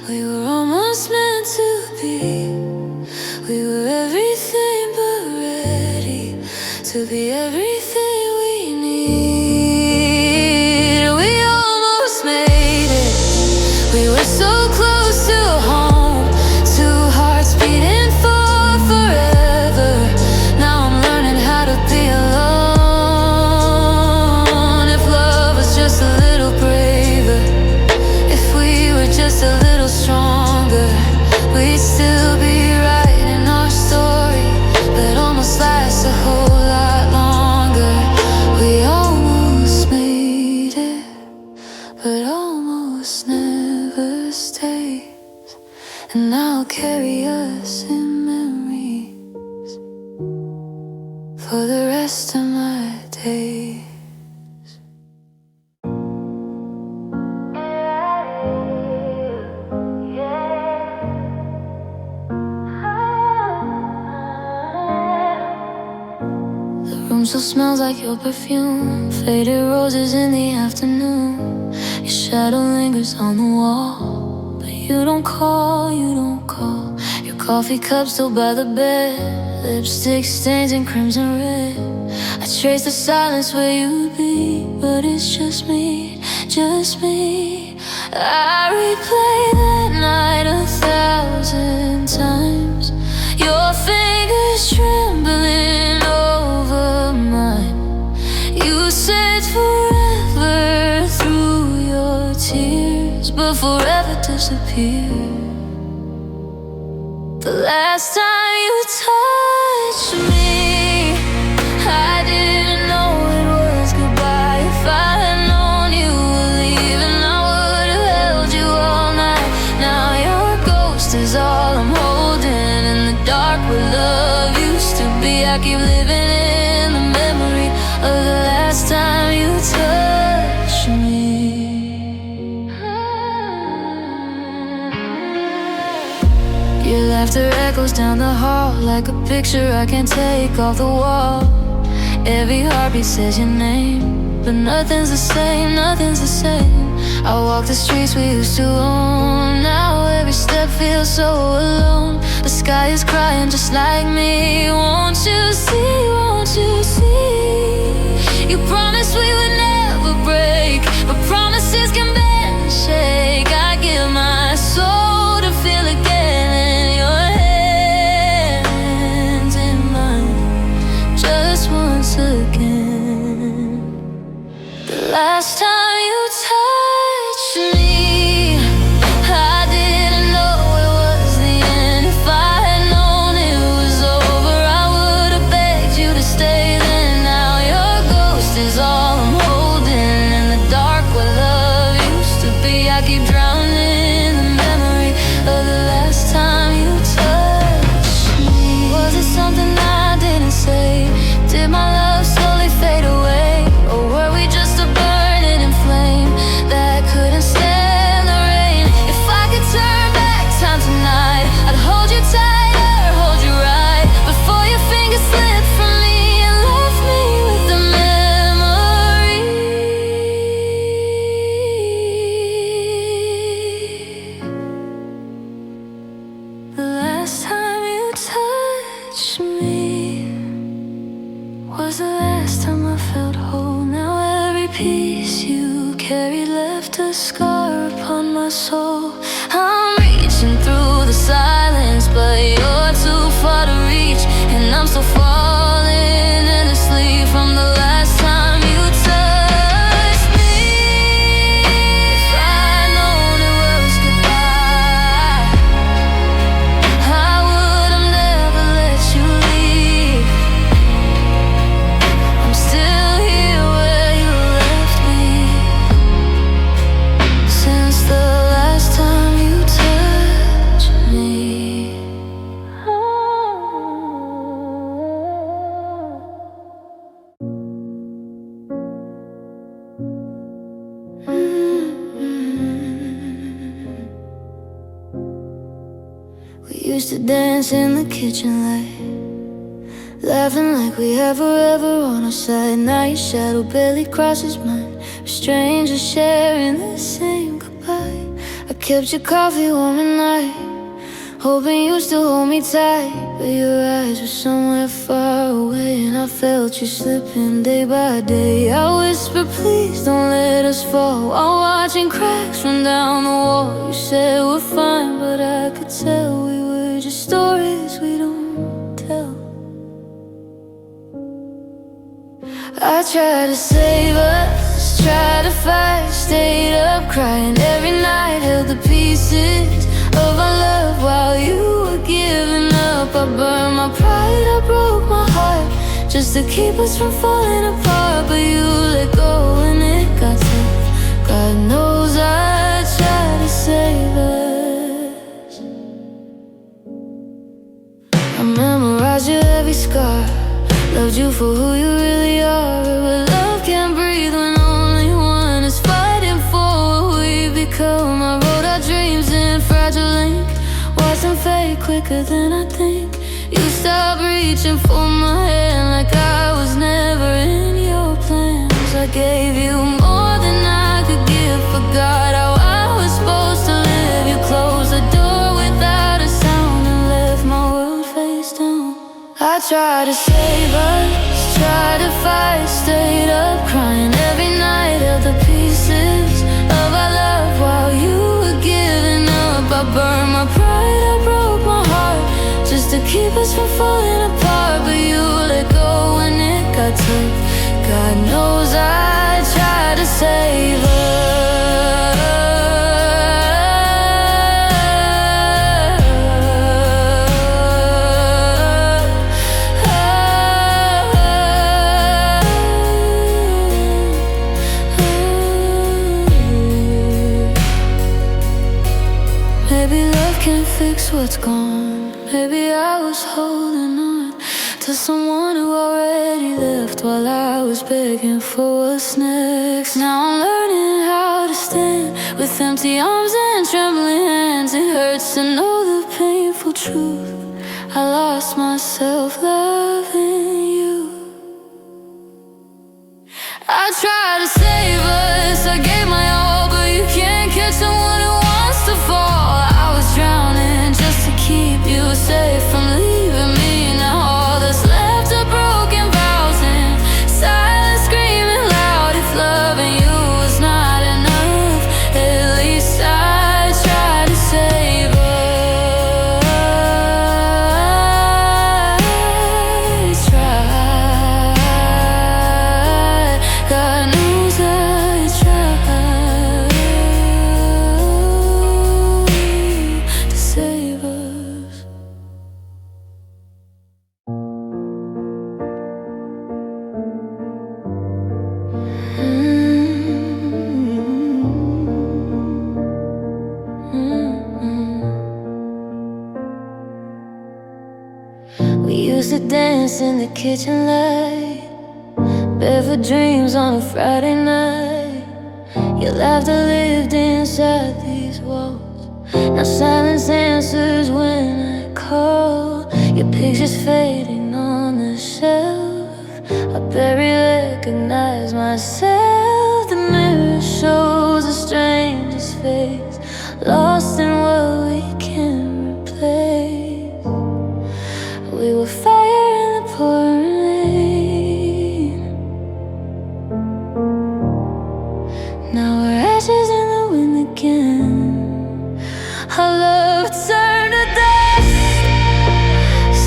[SPEAKER 1] we were almost meant to be. We were everything but ready to be everything we need. We almost made it, we were so close to home, two hearts beating for forever. Now I'm learning how to be alone. If love was just a little braver, if we were just a little stronger, we'd still be writing our story that almost lasts a whole lot longer. for the rest of my days. The room still smells like your perfume, faded roses in the afternoon. Your shadow lingers on the wall, but you don't call, you don't call. Your coffee cup still by the bed, lipstick stains in crimson red. I trace the silence where you'd be, but it's just me, just me. I replay that night 1,000 times, your fingers trembling over mine. You said forever through your tears, but forever disappeared. The last time you touched me, I didn't know it was goodbye. If I had known you were leaving, I would have held you all night. Now your ghost is all I'm holding in the dark where love used to be. I keep living in the memory of the last time you touched me. Your laughter echoes down the hall like a picture I can't take off the wall. Every heartbeat says your name, but nothing's the same, nothing's the same. I walk the streets we used to own, now every step feels so alone. The sky is crying just like me. Won't you see, won't you see? You promised we would never break, but promises can bend and shake. I give my soul to feel again in your hands in mine, just once again. The last time you touched me, I didn't know it was the end. If I had known it was over, I would have begged you to stay then. Now your ghost is all I'm holding in the dark where love used to be. I keep drowning in the memory of the last time you touched me. Was it something I didn't say? Did my love slowly fade away? Or were we just a burning in flame that couldn't stand the rain? If I could turn back time tonight, I'd hold you tighter, hold you right, before your fingers slipped from me and left me with the memory. The last time you touched me was the last time I felt whole. Now every piece you carried left a scar upon my soul. I'm reaching through the silence, but you're too far to reach, and I'm still falling into sleep from the last time you touched me. If I'd known it was goodbye, I would have never let you leave. I'm still here where you left me, since the last time you touched me. We used to dance in the kitchen light, laughing like we had forever on our side. Now your shadow barely crosses mine, we're strangers sharing the same goodbye. I kept your coffee warm at night, hoping you still hold me tight, but your eyes were somewhere far away, and I felt you slipping day by day. I whispered, please don't let us fall, while watching cracks run down the wall. You said we're fine, but I could tell we were just stories we don't tell. I tried to save us, tried to fight, stayed up crying every night, held the pieces of our love while you were giving up. I burned my pride, I broke my heart, just to keep us from falling apart. But you let go when it got tough. God knows I tried to save us. I memorized your every scar, Loved you for who you really are, but love can't breathe when only one is fighting for what we become. I wrote our dreams in fragile ink, wasn't fake quicker than I think. You stopped reaching for my hand like I was never in your plans. I gave you more than I could give, forgot how I was supposed to live. You closed the door without a sound and left my world face down. I tried to save us, tried to fight, stayed up crying every night, held the pieces of our love while you were giving up. I burned my pride, I broke my heart just to keep us from falling apart. But you let go when it got tough. God knows I tried to save us. Maybe love can't fix what's gone. Maybe I was holding on to someone who already left while I was begging for what's next. Now I'm learning how to stand with empty arms and trembling hands. It hurts to know the painful truth. I lost myself loving you. I tried to save us, I gave my all, but you can't catch someone who wants to fall. I was drowning just to keep you safe from leaving me. Now all that's left are broken vows and silence screaming loud. If loving you was not enough, at least I tried to save us. Tried, God knows I tried to save us. We used to dance in the kitchen light, barefoot dreams on a Friday night. Your laughter lived inside these walls. Now silence answers when I call. Your picture's fading on the shelf. I barely recognize myself. The mirror shows a stranger's face, lost in what we can't replace. We were fire in the pouring rain. Now we're ashes in the wind again. Our love turned to dust,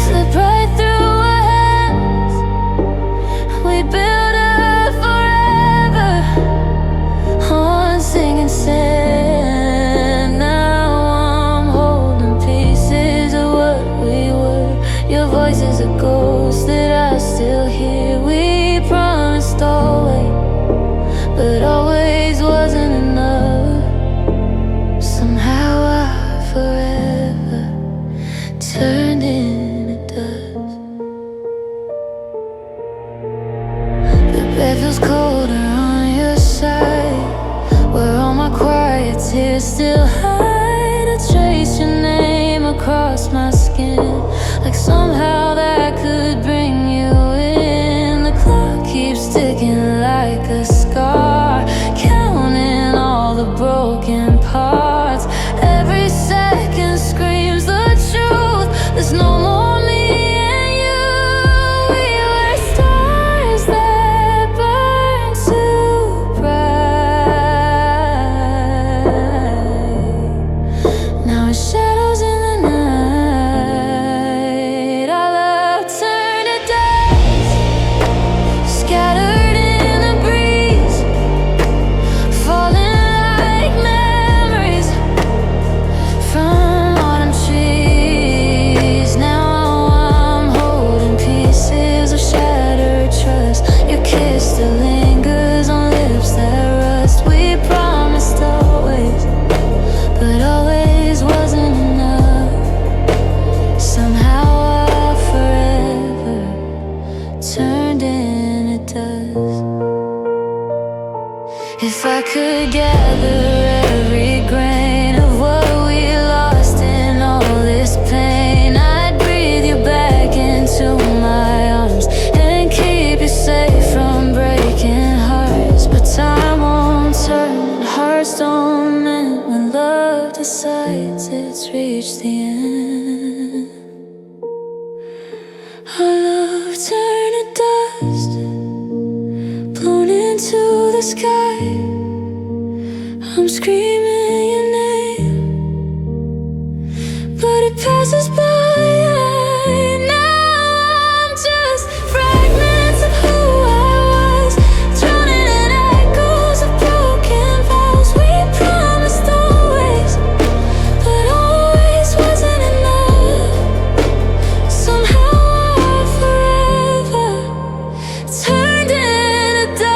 [SPEAKER 1] slipped right through our hands. We built up forever on sinking sand. Now I'm holding pieces of what we were. Your voice is a ghost that I still hear. We promised always, but always wasn't enough. Somehow our forever turned into dust. The bed feels colder on your side, where all my quiet tears still hide. I trace your name across my skin, like somehow that could bring you in. The clock keeps ticking like a scar, counting all the broken parts. Every second screams the truth. There's no more me and you. We were stars that burn too bright. Now it's shadows in the night. Our could gather every grain of what we lost in all this pain, I'd breathe you back into my arms and keep you safe from breaking hearts. But time won't turn, hearts don't mend when love decides it's reached the end. Our love turned to dust, blown into the sky. I'm screaming your name, but it passes by. Now I'm just fragments of who I was, drowning in echoes of broken vows. We promised always, but always wasn't enough. Somehow our forever turned into dust.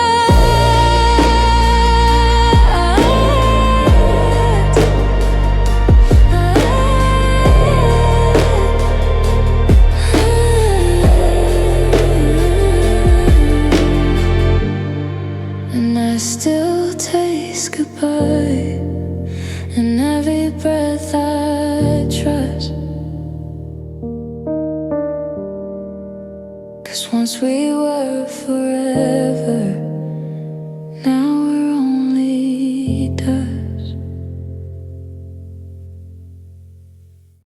[SPEAKER 1] And I still taste goodbye in every breath I trust. 'Cause once we were forever, now we're only dust.